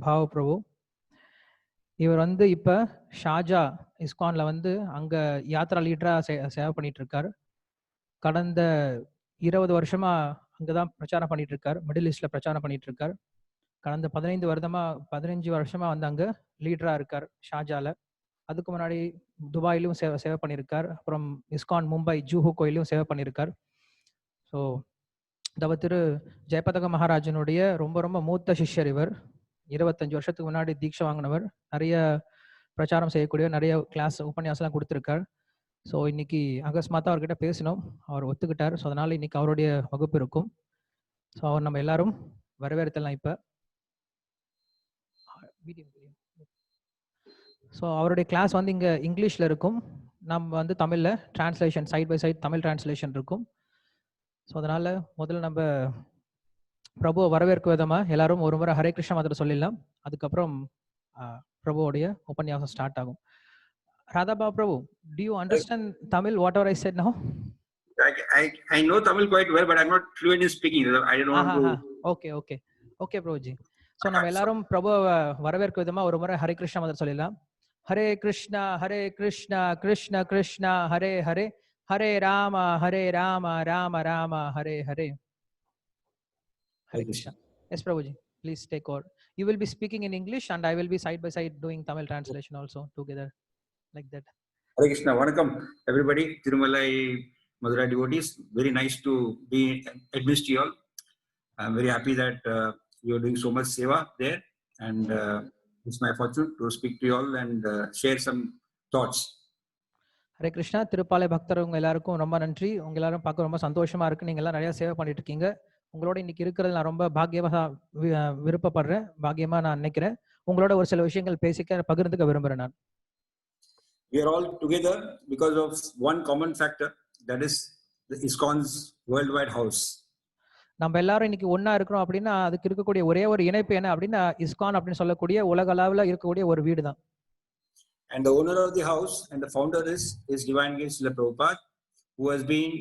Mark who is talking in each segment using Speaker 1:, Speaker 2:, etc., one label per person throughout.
Speaker 1: பாவ பிரபு. இவர் வந்து இப்ப ஷாஜா இஸ்கான்ல வந்து அங்க யாத்ரா லீடரா சேவை பண்ணிட்டு இருக்காரு. கடந்த 20 வருஷமா அங்கதான் பிரச்சாரம் பண்ணிட்டு இருக்காரு. மிடில் ஈஸ்ட்ல பிரச்சாரம் பண்ணிட்டு இருக்காரு. கடந்த 15 வருஷமா வந்து அங்க லீடரா இருக்கார் ஷாஜால. அதுக்கு முன்னாடி துபாயிலும் சேவை பண்ணியிருக்கார். அப்புறம் இஸ்கான் மும்பை ஜூஹு கோயிலும் சேவை பண்ணியிருக்கார். ஸோ திரு ஜெயபதக மகாராஜனுடைய ரொம்ப ரொம்ப மூத்த சிஷ்யர் இவர். 25 வருஷத்துக்கு முன்னாடி தீட்சை வாங்கினவர். நிறைய பிரச்சாரம் செய்யக்கூடிய நிறைய கிளாஸ் உபன்யாசம்லாம் கொடுத்துருக்கார். ஸோ இன்னைக்கு அகஸ்மாத்தா அவர்கிட்ட பேசினோம், அவர் ஒத்துக்கிட்டார். ஸோ அதனால இன்னைக்கு அவருடைய வகுப்பு இருக்கும். ஸோ அவர் நம்ம எல்லாரும் வரவேற்கலாம். இப்போ ஸோ அவருடைய கிளாஸ் வந்து இங்கே இங்கிலீஷில் இருக்கும். நம்ம வந்து தமிழில் translation side by side Tamil translation இருக்கும். ஸோ அதனால முதல்ல நம்ம பிரபுவை வரவேற்கும் விதமாக எல்லாரும் ஒரு முறை ஹரே கிருஷ்ண மந்திரம் சொல்லிடலாம். அதுக்கப்புறம் பிரபுவோடைய உபன்யாசம் ஸ்டார்ட் ஆகும். Radha Prabhu, do you understand Tamil, whatever I said now?
Speaker 2: I know Tamil quite well, but I'm not fluent in speaking. I don't want to.
Speaker 1: Okay, Prabhuji. So நம்ம எல்லாரும் பிரபு வரவேற்கும் விதமா ஒரு முறை ஹரே கிருஷ்ண மந்திரம் சொல்லலாம். Hare Krishna Krishna Krishna Hare Hare, Hare Rama Rama Rama Hare Hare. Hare Krishna. Yes, Prabhuji, please take over. You will be speaking in English and I will be side by side doing Tamil translation also together. Like that.
Speaker 2: Hare Krishna. Vanakkam, everybody. Tirumalai Madurai devotees. Very nice to be amidst you all. I'm very happy that you're doing so much seva there, and it's my fortune to speak to you all and share some thoughts.
Speaker 1: Hare Krishna. Tiruppalai பக்தர் உங்க எல்லாருக்கும் ரொம்ப நன்றி. உங்க எல்லாரும் பார்க்க ரொம்ப சந்தோஷமா இருக்கு. நீங்க எல்லாம் நிறைய சேவை பண்ணிட்டு இருக்கீங்க. உங்களோட இன்னைக்கு இருக்கிறது நான் ரொம்ப பாக்கியமா விருப்பப்படுறேன், பாக்கியமா நான் நினைக்கிறேன். உங்களோட ஒரு சில விஷயங்கள் பேசிக்க பகிர்ந்துக்க விரும்புறேன் நான்.
Speaker 2: We are all together because of one common factor, that is the ISKCON's worldwide house.
Speaker 1: நம்ம எல்லாரும் இன்னைக்கு ஒண்ணா இருக்கிறோம் அப்படின்னா அதுக்கு இருக்கக்கூடிய ஒரே ஒரு இணைப்பு என்ன அப்படின்னா ISKCON அப்படின்னு சொல்லக்கூடிய உலக அளவுல இருக்கக்கூடிய ஒரு வீடு தான்.
Speaker 2: And the owner of the house and the founder is Divine Grace Srila Prabhupada, who has been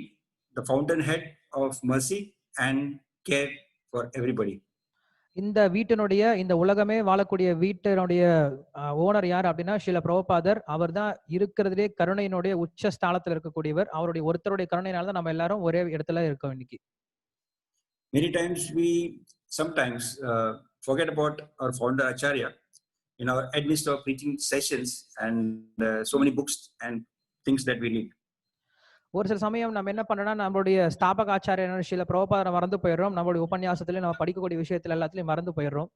Speaker 2: the fountainhead of mercy and care for everybody.
Speaker 1: இந்த வீட்டினுடைய இந்த உலகமே வாழக்கூடிய வீட்டினுடைய ஓனர் யார் அப்படின்னா ஸ்ரீல பிரபுபாதர். அவர் தான் இருக்கிறதுலே கருணையினுடைய உச்ச ஸ்தானத்தில் இருக்கக்கூடியவர். அவருடைய ஒருத்தருடைய கருணையினால தான் நம்ம எல்லாரும் ஒரே இடத்துல இருக்கோம் இன்னைக்கு.
Speaker 2: Many times we sometimes forget about our founder Acharya in our amidst of preaching sessions and so many books and things that we read.
Speaker 1: ஒரு சில சமயம் நம்ம என்ன பண்ணோம்னா நம்மளுடைய ஸ்தாபக ஆச்சாரியர் ஸ்ரீல பிரபுபாதரை மறந்து போயிடுறோம். நம்மளுடைய உபன்யாசத்துல நம்ம படிக்கக்கூடிய விஷயத்துல எல்லாத்துலயும் மறந்து போயிடுறோம்.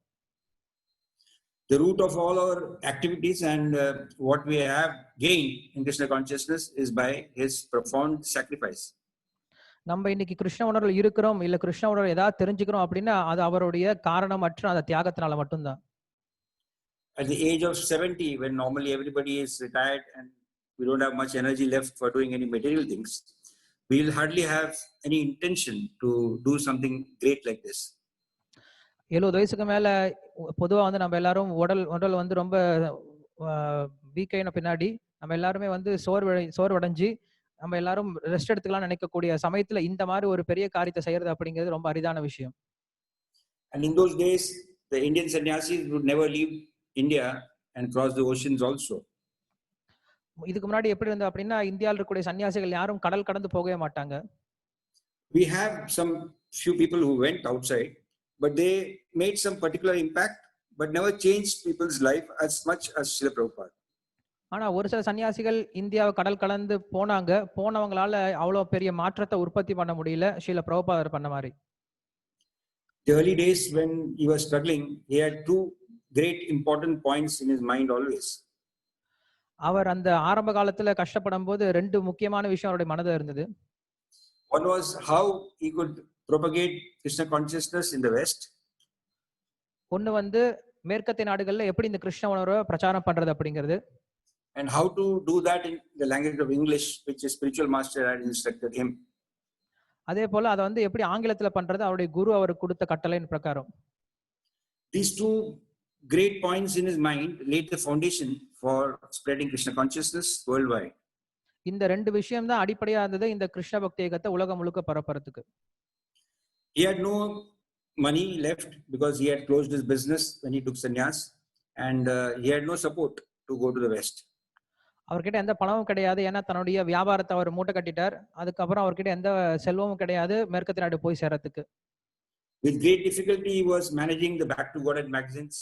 Speaker 2: The root of all our activities and what we have gained in Krishna consciousness is by his profound sacrifice.
Speaker 1: நம்ம இன்னைக்கு கிருஷ்ண உணர்வுல இருக்கிறோம், இல்ல கிருஷ்ண உணர்வு ஏதாவது தெரிஞ்சுக்கிறோம் அப்படின்னா அது அவருடைய காரணமற்ற அந்த தியாகத்தினால மட்டும்தான்.
Speaker 2: At the age of 70, when normally everybody is retired and we don't have much energy left for doing any material things, we will hardly have any intention to do something great like this.
Speaker 1: 70 வயசுக்கு மேல பொதுவா வந்து நம்ம எல்லாரும் உடல் வந்து ரொம்ப வீக்கான பின்னாடி நம்ம எல்லாருமே வந்து சோர்வடைஞ்சு நம்ம எல்லாரும் ரெஸ்ட் எடுத்துக்கலாம் நினைக்கக்கூடிய சமயத்துல இந்த மாதிரி ஒரு பெரிய காரியத்தை செய்யறது அப்படிங்கிறது ரொம்ப அரிதான விஷயம்.
Speaker 2: And in those days, the Indian sannyasis would never leave India and cross the oceans also.
Speaker 1: இதுக்கு முன்னாடி எப்படி இருந்தது அப்படின்னா இந்தியாவில் இருக்கக்கூடிய சன்னியாசிகள் யாரும் கடல் கடந்து போகவே மாட்டாங்க.
Speaker 2: We have some few people who went outside, but they made some particular impact, but never changed people's life as much as Srila Prabhupada.
Speaker 1: ஆனா ஒரு சில சன்னியாசிகள் இந்தியாவை கடல் கடந்து போனவங்களால அவ்வளவு பெரிய மாற்றத்தை உற்பத்தி பண்ண முடியல ஸ்ரீல பிரபுபாதர் பண்ண மாதிரி.
Speaker 2: The early days when he was struggling, he had two great important points in his mind always.
Speaker 1: அவர் அந்த ஆரம்ப காலத்துல கஷ்டப்படும் போது ரெண்டு முக்கியமான விஷயம் அவருடைய மனதில் இருந்தது.
Speaker 2: One was how he could propagate Krishna consciousness in the West.
Speaker 1: ஒன்னு வந்து மேற்கத்திய நாடுகள்ல எப்படி இந்த கிருஷ்ண உணர்வை பிரச்சாரம் பண்றது அப்படிங்கிறது.
Speaker 2: And how to do that in the language of English, which his spiritual master had instructed him.
Speaker 1: அதே போல அதை வந்து எப்படி ஆங்கிலத்துல பண்றது அவருடைய குரு அவருக்கு கொடுத்த கட்டளையின் பிரகாரம்.
Speaker 2: These two great points in his mind laid the foundation for spreading Krishna consciousness worldwide.
Speaker 1: இந்த ரெண்டு விஷயம் தான் அடிப்படையா இருந்தது இந்த கிருஷ்ண பக்தி இயக்கத்தை உலகம் முழுக்க பரப்புறதுக்கு.
Speaker 2: He had no money left because he had closed his business when he took sannyas, and he had no support to go to the West.
Speaker 1: அவர்கிட்ட எந்த பணமும் கிடையாது. ஏன்னா தன்னுடைய வியாபாரத்தை அவர் மூட்டை கட்டிட்டார். அதுக்கப்புறம் அவர்கிட்ட எந்த செல்வமும் கிடையாது மேற்கத்திய நாடு போய் சேரத்துக்கு.
Speaker 2: With great difficulty, he was managing the Back to Godhead magazines,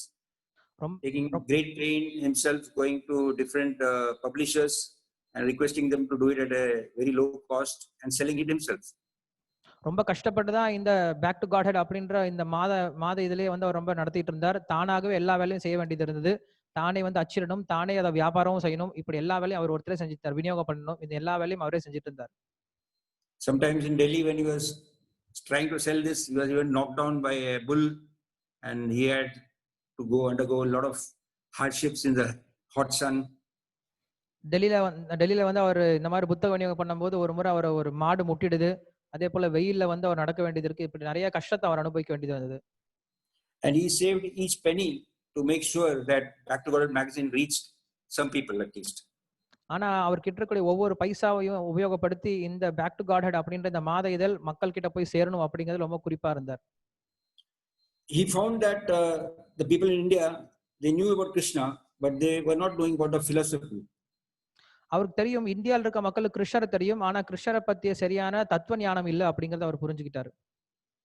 Speaker 2: taking great pain himself, going to different publishers and requesting them to do it at a very low cost and selling it himself.
Speaker 1: ரொம்ப கஷ்டப்பட்டு தான் இந்த back to God head அப்படின்ற இந்த மாத இதிலே வந்து அவர் ரொம்ப நடத்திட்டு இருந்தார். தானாகவே எல்லா வேலையும் செய்ய வேண்டியது இருந்தது. தானே வந்து அச்சிடணும், தானே அதை வியாபாரமும் செய்யணும். இப்படி எல்லா வேலையும் அவர் ஒருத்தரே செஞ்சுட்டார். விநியோகம் பண்ணணும், இந்த எல்லா வேலையும் அவரே செஞ்சுட்டு இருந்தார்.
Speaker 2: Sometimes in Delhi, when he was trying to sell this, he was even knocked down by a bull, and he had to undergo a lot of hardships in the hot sun.
Speaker 1: டெல்லியில வந்து அவர் இந்த மாதிரி புத்தக விநியோகம் பண்ணும்போது ஒரு முறை அவர் ஒரு மாடு முட்டிடுது. அதே போல வெயில்ல வந்து அவர் நடக்க வேண்டியது இருக்கு. இப்படி நிறைய கஷ்டத்தை அவர் அனுபவிக்க வேண்டியது வந்தது.
Speaker 2: And he saved each penny to make sure that Back to Godhead magazine reached some people at least.
Speaker 1: ஆனா அவர் கிட்ட இருக்கக்கூடிய ஒவ்வொரு பைசாவையும் உபயோகப்படுத்தி இந்த பேக் டு காட் ஹெட் அப்படின்ற இந்த மாத இதழ் மக்கள் கிட்ட போய் சேரணும் அப்படிங்கிறது ரொம்ப குறிப்பா இருந்தார்.
Speaker 2: He found that the people in India, they knew about Krishna, but they were not knowing about the philosophy.
Speaker 1: அவருக்கு தெரியும் இந்தியாவில் இருக்க மக்களுக்கு கிருஷ்ணரை தெரியும், ஆனா கிருஷ்ணரை பத்திய சரியான தத்துவ ஞானம் இல்ல அப்படிங்கறத அவர் புரிஞ்சுக்கிட்டாரு.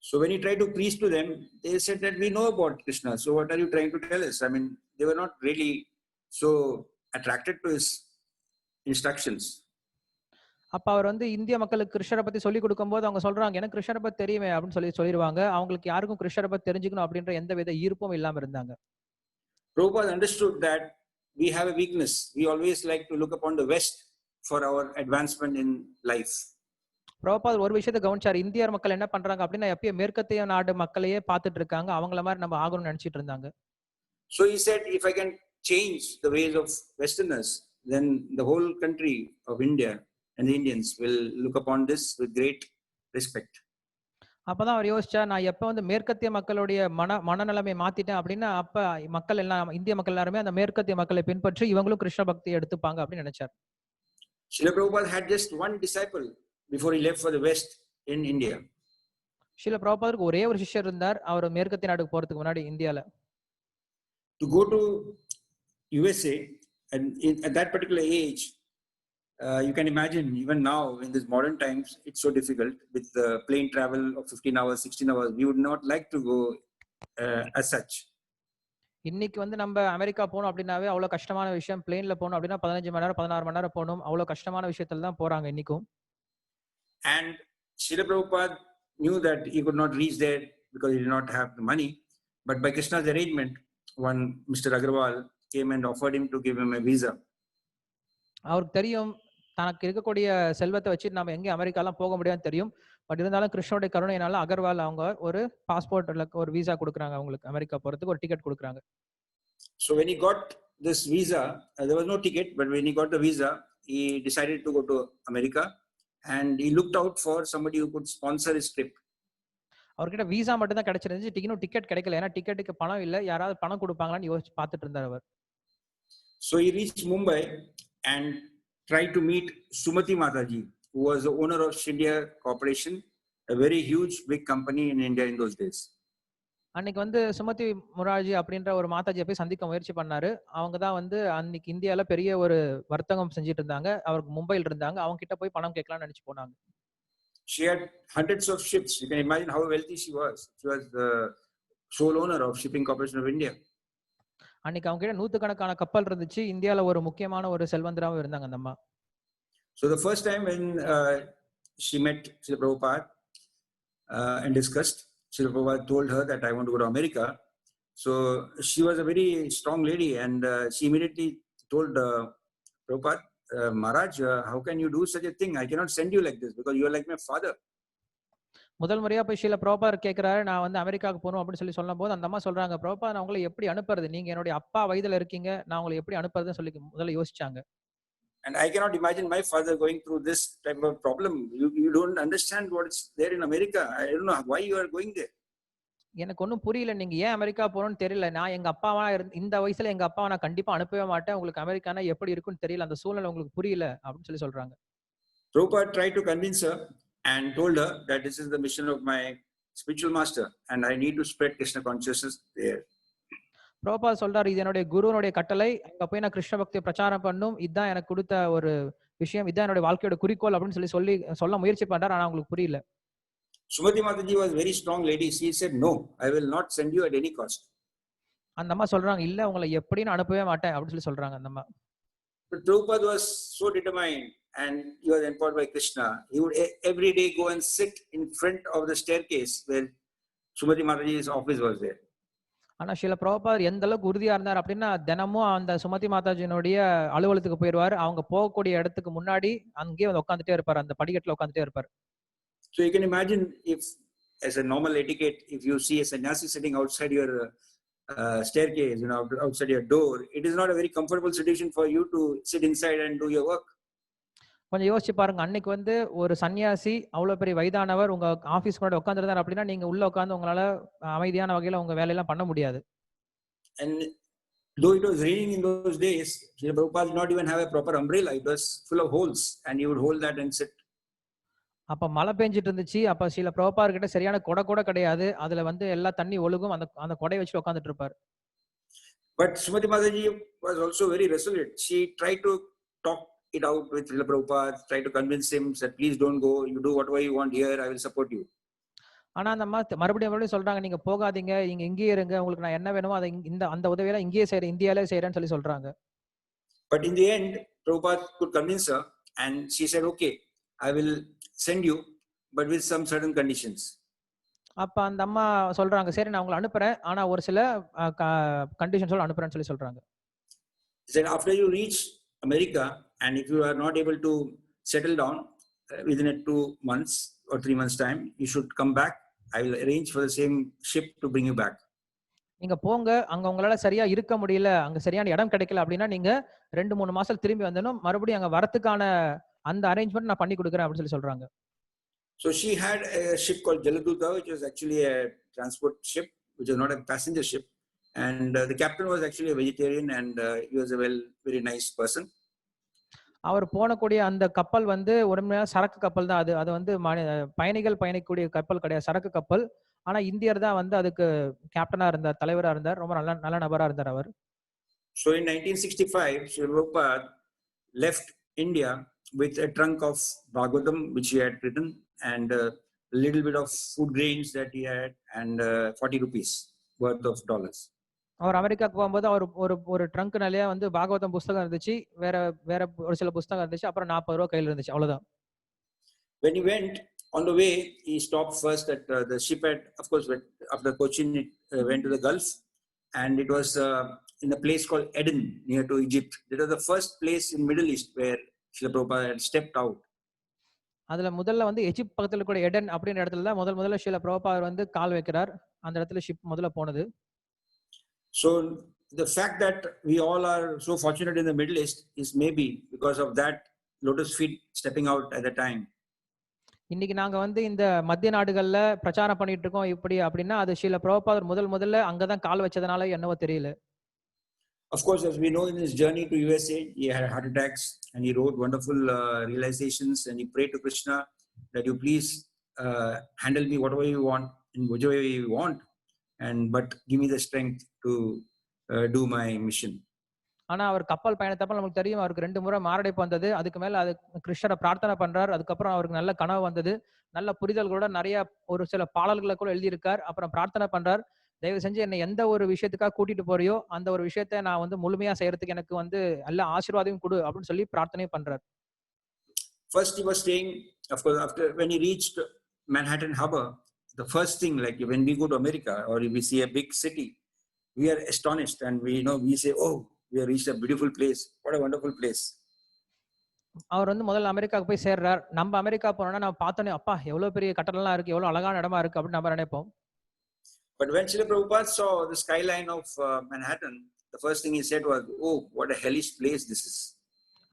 Speaker 2: So when he tried to preach to them, they said that we know about Krishna. So what are you trying to tell us? I mean, they were not really so attracted to his instructions.
Speaker 1: அப்ப அவர் வந்து இந்திய மக்களுக்கு கிருஷ்ணரை பத்தி சொல்லி கொடுக்கும்போது அவங்க சொல்றாங்க, எனக்கு கிருஷ்ணரை பத்தி தெரியுமே அப்படின்னு சொல்லிடுவாங்க. அவங்களுக்கு யாருக்கும் கிருஷ்ணரை பத்தி தெரிஞ்சுக்கணும் அப்படின்ற எந்த வித ஈர்ப்பும் இல்லாம இருந்தாங்க.
Speaker 2: Prabhupada understood that we have a weakness. We always like to look upon the West for our advancement in life.
Speaker 1: பிரபுபாதர் ஒரு விஷயத்தை கவனிச்சார். இந்திய மக்கள் என்ன பண்றாங்க அப்படின்னா எப்பயும் மேற்கத்திய நாடு மக்களையே பார்த்துட்டு இருக்காங்க. அவங்கள மாதிரி நம்ம ஆகணும்னு நினைச்சிட்டு இருந்தாங்க.
Speaker 2: So he said, if I can change the ways of Westerners, then the whole country of India and the Indians will look upon this with great respect.
Speaker 1: அப்பதான் அவர் யோசிச்சா, நான் எப்ப வந்து மேற்கத்திய மக்களுடைய மனநிலைமை மாத்திட்டேன் அப்படின்னா அப்ப மக்கள் எல்லாம் இந்திய மக்கள் எல்லாருமே அந்த மேற்கத்திய மக்களை பின்பற்றி இவங்களும் கிருஷ்ண பக்தியை எடுத்துப்பாங்க அப்படின்னு நினைச்சார்.
Speaker 2: Srila Prabhupada had just one disciple before he left for the West in India.
Speaker 1: Srila பிரபுபாதருக்கு ஒரே ஒரு சிஷ்யர் இருந்தார். அவர் மேற்கத்திய நாடுக்கு போறதுக்கு முன்னாடி இந்தியால.
Speaker 2: To go to USA and at that particular age, you can imagine even now in these modern times it's so difficult with the plane travel of 15 hours 16 hours. We would not like to go as such.
Speaker 1: இன்னைக்கு வந்து நம்ம America போகணும் அப்படின்னாவே அவ்வளவு கஷ்டமான விஷயம். பிளேன்ல போகணும் அப்படின்னா 15 மணி நேரம் 16 மணி நேரம் போகணும். அவ்வளவு கஷ்டமான விஷயத்துல தான் போறாங்க இன்னைக்கும்.
Speaker 2: And Srila Prabhupada knew that he could not reach there because he did not have the money, but by Krishna's arrangement, one Mr. Agarwal came and offered him to give him a visa.
Speaker 1: அவருக்கு தெரியும் தனக்கு இருக்கக்கூடிய செல்வத்தை வச்சு நம்ம எங்க அமெரிக்காலாம் போக முடியாதுன்னு தெரியும். பட் இருந்தாலும் கிருஷ்ணனுடைய கருணையினால அகர்வால் அவங்க ஒரு பாஸ்போர்ட் ஒரு விசா கொடுக்குறாங்க, அவங்களுக்கு அமெரிக்கா போறதுக்கு ஒரு டிக்கெட் கொடுக்குறாங்க.
Speaker 2: So when he got this visa, there was no ticket, but when he got the visa, he decided to go to America and he looked out for somebody who could sponsor his trip.
Speaker 1: அவர்கிட்ட visa மட்டும் தான் கிடைச்சிருந்துச்சு, ticket கிடைக்கல. ஏன்னா டிக்கெட்டுக்கு பணம் இல்ல, யாராவது பணம் கொடுப்பாங்களான்னு யோசிச்சு பார்த்துட்டு இருந்தார் அவர்.
Speaker 2: So he reached Mumbai and tried to meet Sumati Mataji, who was the owner of Shindia Corporation, a very huge big company in India in those days.
Speaker 1: அன்னைக்கு வந்து சுமதி முராஜி அப்படின்ற ஒரு மாதாஜியை போய் சந்திக்க முயற்சி பண்ணாரு. அவங்க தான் வந்து அன்னைக்கு இந்தியால பெரிய ஒரு வர்த்தகம் செஞ்சுட்டு இருந்தாங்க. அவருக்கு மும்பையில் இருந்தாங்க. அவங்க கிட்ட போய் பணம் கேட்கலாம்னு நினைச்சு போனாங்க.
Speaker 2: She had hundreds of ships. You can imagine how wealthy she was. She was the sole owner of Shipping Corporation of India.
Speaker 1: அன்னைக்கு அவங்க கிட்ட நூத்துக்கணக்கான கப்பல் இருந்துச்சு. இந்தியால ஒரு முக்கியமான ஒரு செல்வந்தராவும் இருந்தாங்க அந்த அம்மா.
Speaker 2: So the first time when she met Srila Prabhupada and discussed, Srila Prabhupada told her that I want to go to America. So she was a very strong lady and she immediately told Prabhupada, Maharaj, how can you do such a thing? I cannot send you like this because you are like my father.
Speaker 1: முதல் முறையா போய் ஸ்ரீல பிரபுபாதர் கேட்கிறாரு, நான் வந்து அமெரிக்காவுக்கு போகணும் அப்படின்னு சொல்லும் போது அந்த அம்மா சொல்றாங்க, பிரபுபாதர் நான் உங்களை எப்படி அனுப்புறது? நீங்க என்னுடைய அப்பா வயதுல இருக்கீங்க, நான் உங்களை எப்படி அனுப்புறதுன்னு சொல்லி முதல்ல யோசிச்சாங்க.
Speaker 2: And I cannot imagine my father going through this type of problem. You don't understand what's there in America. I don't know why you are going there.
Speaker 1: எனக்கு ஒன்றும் புரியல, நீங்க ஏன் அமெரிக்கா போகணும்னு தெரியல. நான் எங்க அப்பாவா இந்த வயசுல எங்க அப்பாவை நான் கண்டிப்பா அனுப்பவே மாட்டேன். உங்களுக்கு அமெரிக்கானா எப்படி இருக்குன்னு தெரியல, அந்த சூழ்நிலை உங்களுக்கு புரியல அப்படின்னு சொல்றாங்க.
Speaker 2: Prabhupada tried to convince her and told her that this is the mission of my spiritual master, and I need to spread Krishna consciousness there.
Speaker 1: Prabhupad சொல்றாரு, இது என்னுடைய குருனுடைய கட்டளை, அங்க போய் நான் கிருஷ்ண பக்தியை பிரச்சாரம் பண்ணும், இதுதான் எனக்கு கொடுத்த ஒரு விஷயம், இதுதான் என்னுடைய வாழ்க்கையோட குறிக்கோள் அப்படின்னு சொல்ல முயற்சி பண்றாரு. ஆனா அவங்களுக்கு புரியல.
Speaker 2: Sumati Mataji was very strong lady. She said, no, I will not send you at any cost.
Speaker 1: அந்த அம்மா சொல்றாங்க, இல்ல உங்களை எப்படின்னு அனுப்பவே மாட்டேன் அப்படின்னு சொல்றாங்க அந்த அம்மா.
Speaker 2: But Prabhupada was so determined, and he was empowered by Krishna. He would every day go and sit in front of the staircase where Sumati Mataji's office was there.
Speaker 1: ஆனா சில பிரபுபாதர் எந்த அளவுக்கு உறுதியா இருந்தார் அப்படின்னா, தினமும் அந்த சுமதி மாதாஜினுடைய அலுவலகத்துக்கு போயிடுவார். அவங்க போகக்கூடிய இடத்துக்கு முன்னாடி அங்கேயே வந்து உட்காந்துட்டே இருப்பார், அந்த படிக்கட்டுல உட்காந்துட்டே இருப்பார்.
Speaker 2: So you can imagine, if as a normal etiquette, if you see a sannyasi sitting outside your staircase, outside your door, it is not a very comfortable situation for you to sit inside and do your work.
Speaker 1: கொஞ்சம் யோசிச்சு பாருங்க, அன்னைக்கு வந்து ஒரு சன்னியாசி அவ்வளவு பெரிய வயதானவர் உங்க ஆபீஸ் முன்னாடி உட்காந்துருந்தார் அப்படின்னா, நீங்க உள்ள உட்காந்து உங்களால அமைதியான வகையில உங்க வேலையெல்லாம் பண்ண முடியாது.
Speaker 2: And though it was raining in those days, Srila Prabhupada did not even have a proper umbrella. It was full of holes, and he would hold that and sit.
Speaker 1: அப்ப மழை பெஞ்சிட்டு இருந்துச்சு. அப்ப சில பிரபுபாதர் கிட்ட சரியான கொடை கூட கிடையாது. அதுல வந்து எல்லா தண்ணி ஒழுகும். அந்த கொடையை வச்சு உட்காந்துட்டு இருப்பார்.
Speaker 2: But Srimati Mataji was also very resolute. She tried to talk it out with Srila Prabhupada, tried to convince him that please don't go, you do whatever you want here, I will support you.
Speaker 1: ஆனா அந்த அம்மா மறுபடியும் சொல்றாங்க, நீங்க போகாதீங்க, நீங்க இங்கேயே இருங்க, உங்களுக்கு நான் என்ன வேணுமோ அதை அந்த உதவியெல்லாம் இங்கேயே செய்யறேன், இந்தியாவிலே செய்யறேன்னு சொல்றாங்க.
Speaker 2: But in the end, Prabhupada could convince her, and she said, okay, I will send you, but with some certain conditions.
Speaker 1: அப்ப அந்த அம்மா சொல்றாங்க, சரி நான் உங்களை அனுப்புறேன், ஆனா ஒரு சில கண்டிஷன்ஸோட அனுப்புறேன்னு சொல்றாங்க.
Speaker 2: He said, after you reach America, and if you are not able to settle down within 2 months or 3 months time, you should come back. I will arrange for the same ship to bring you back.
Speaker 1: நீங்க போங்க, அங்க உங்களால சரியா இருக்க முடியல, அங்க சரியான இடம் கிடைக்கல அப்படின்னா நீங்க 2-3 மாசம் திரும்பி வந்தனும், மறுபடியும் அங்க வரதுக்கான அந்த அரேஞ்ச்மெண்ட் நான் பண்ணி கொடுக்குறேன் அப்படின்னு சொல்றாங்க.
Speaker 2: So she had a ship called Jaladuta, which was actually a transport ship, which was not a passenger ship. And the captain was actually a vegetarian, and he was a very nice person.
Speaker 1: அவர் போனக்கூடிய அந்த கப்பல் வந்து உண்மையா சரக்கு கப்பல் தான். அது வந்து பயணிகள் பயணிக்கக்கூடிய கப்பல் கிடையாது, சரக்கு கப்பல். ஆனா இந்தியர் தான் வந்து அதுக்கு கேப்டனா இருந்தார், தலைவரா இருந்தார், ரொம்ப நல்ல நபரா இருந்தார் அவர்.
Speaker 2: So in 1965, Srila Prabhupada left India with a trunk of Bhagavatam, which he had written, and a little bit of food grains that he had, and 40 rupees worth of dollars.
Speaker 1: அவர் அமெரிக்காக்கு போகும்போது அவர் ஒரு ட்ரங்க் நிறைய வந்து பாகவதம் புஸ்தகம் இருந்துச்சு, வேற ஒரு சில புஸ்தகம் இருந்துச்சு, அப்புறம் 40 ரூபாய் கையில இருந்துச்சு, அவ்வளவுதான்.
Speaker 2: When he went on the way, he stopped first at the ship at, of course, after Cochin, it went to the Gulf, and it was in a place called Eden, near to Egypt. That was the first place in Middle East where Srila Prabhupada had stepped out.
Speaker 1: அதுல முதல்ல வந்து Egypt பக்கத்துல கூட Eden அப்படின்ற இடத்துல தான் முதல்ல ஸ்ரீல பிரபுபாதர் வந்து கால் வைக்கிறார். அந்த இடத்துல ஷிப் முதல்ல போனது.
Speaker 2: So the fact that we all are so fortunate in the Middle East is maybe because of that lotus feet stepping out at the time.
Speaker 1: இன்னைக்கு நாங்க வந்து இந்த மத்திய நாடுகள்ல பிரச்சாரம் பண்ணிட்டு இருக்கோம் இப்படி அப்படின்னா அது ஸ்ரீல பிரபுபாதர் முதல்ல அங்கதான் கால் வச்சதனால என்னவோ தெரியல.
Speaker 2: Of course, as we know, in his journey to USA, he had heart attacks, and he wrote wonderful realizations, and he prayed to Krishna that you please handle me whatever you want, in whichever way you want, but give me the strength to do my mission.
Speaker 1: ஆனா அவர் கப்பல் பயணத்தப்ப நமக்கு தெரியும், அவருக்கு 2 முறை மாரடைப்பு வந்தது. அதுக்கு மேல அது கிருஷ்ணரை பிரார்த்தனை பண்றார். அதுக்கப்புறம் அவருக்கு நல்ல கனவு வந்தது, நல்ல புரிதல்களோட நிறைய ஒரு சில பாடல்களை கூட எழுதியிருக்கார். அப்புறம் பிரார்த்தனை பண்றார், தயவு செஞ்சு என்னை எந்த ஒரு விஷயத்துக்காக கூட்டிட்டு போறியோ அந்த ஒரு விஷயத்தை நான் வந்து முழுமையா செய்யறதுக்கு எனக்கு வந்து எல்லா ஆசீர்வாதமும் கொடு அப்படின்னு சொல்லி பிரார்த்தனை பண்றார்.
Speaker 2: First he was staying, of course, after when he reached Manhattan Harbor, the first thing, like when we go to America or if we see a big city, we are astonished, and we say, oh, we have reached a beautiful place, what a wonderful place.
Speaker 1: அவர் வந்து முதல்ல அமெரிக்காவுக்கு போய் சேர்றார். நம்ம America போனோம்னா நம்ம பார்த்தோன்னே அப்பா எவ்வளவு பெரிய கட்டடம்லாம் இருக்கு, எவ்வளவு அழகான இடமா இருக்கு அப்படின்னு நம்ம நினைப்போம்.
Speaker 2: But when Srila Prabhupada saw the skyline of Manhattan, the first thing he said was, oh, what a hellish place this is.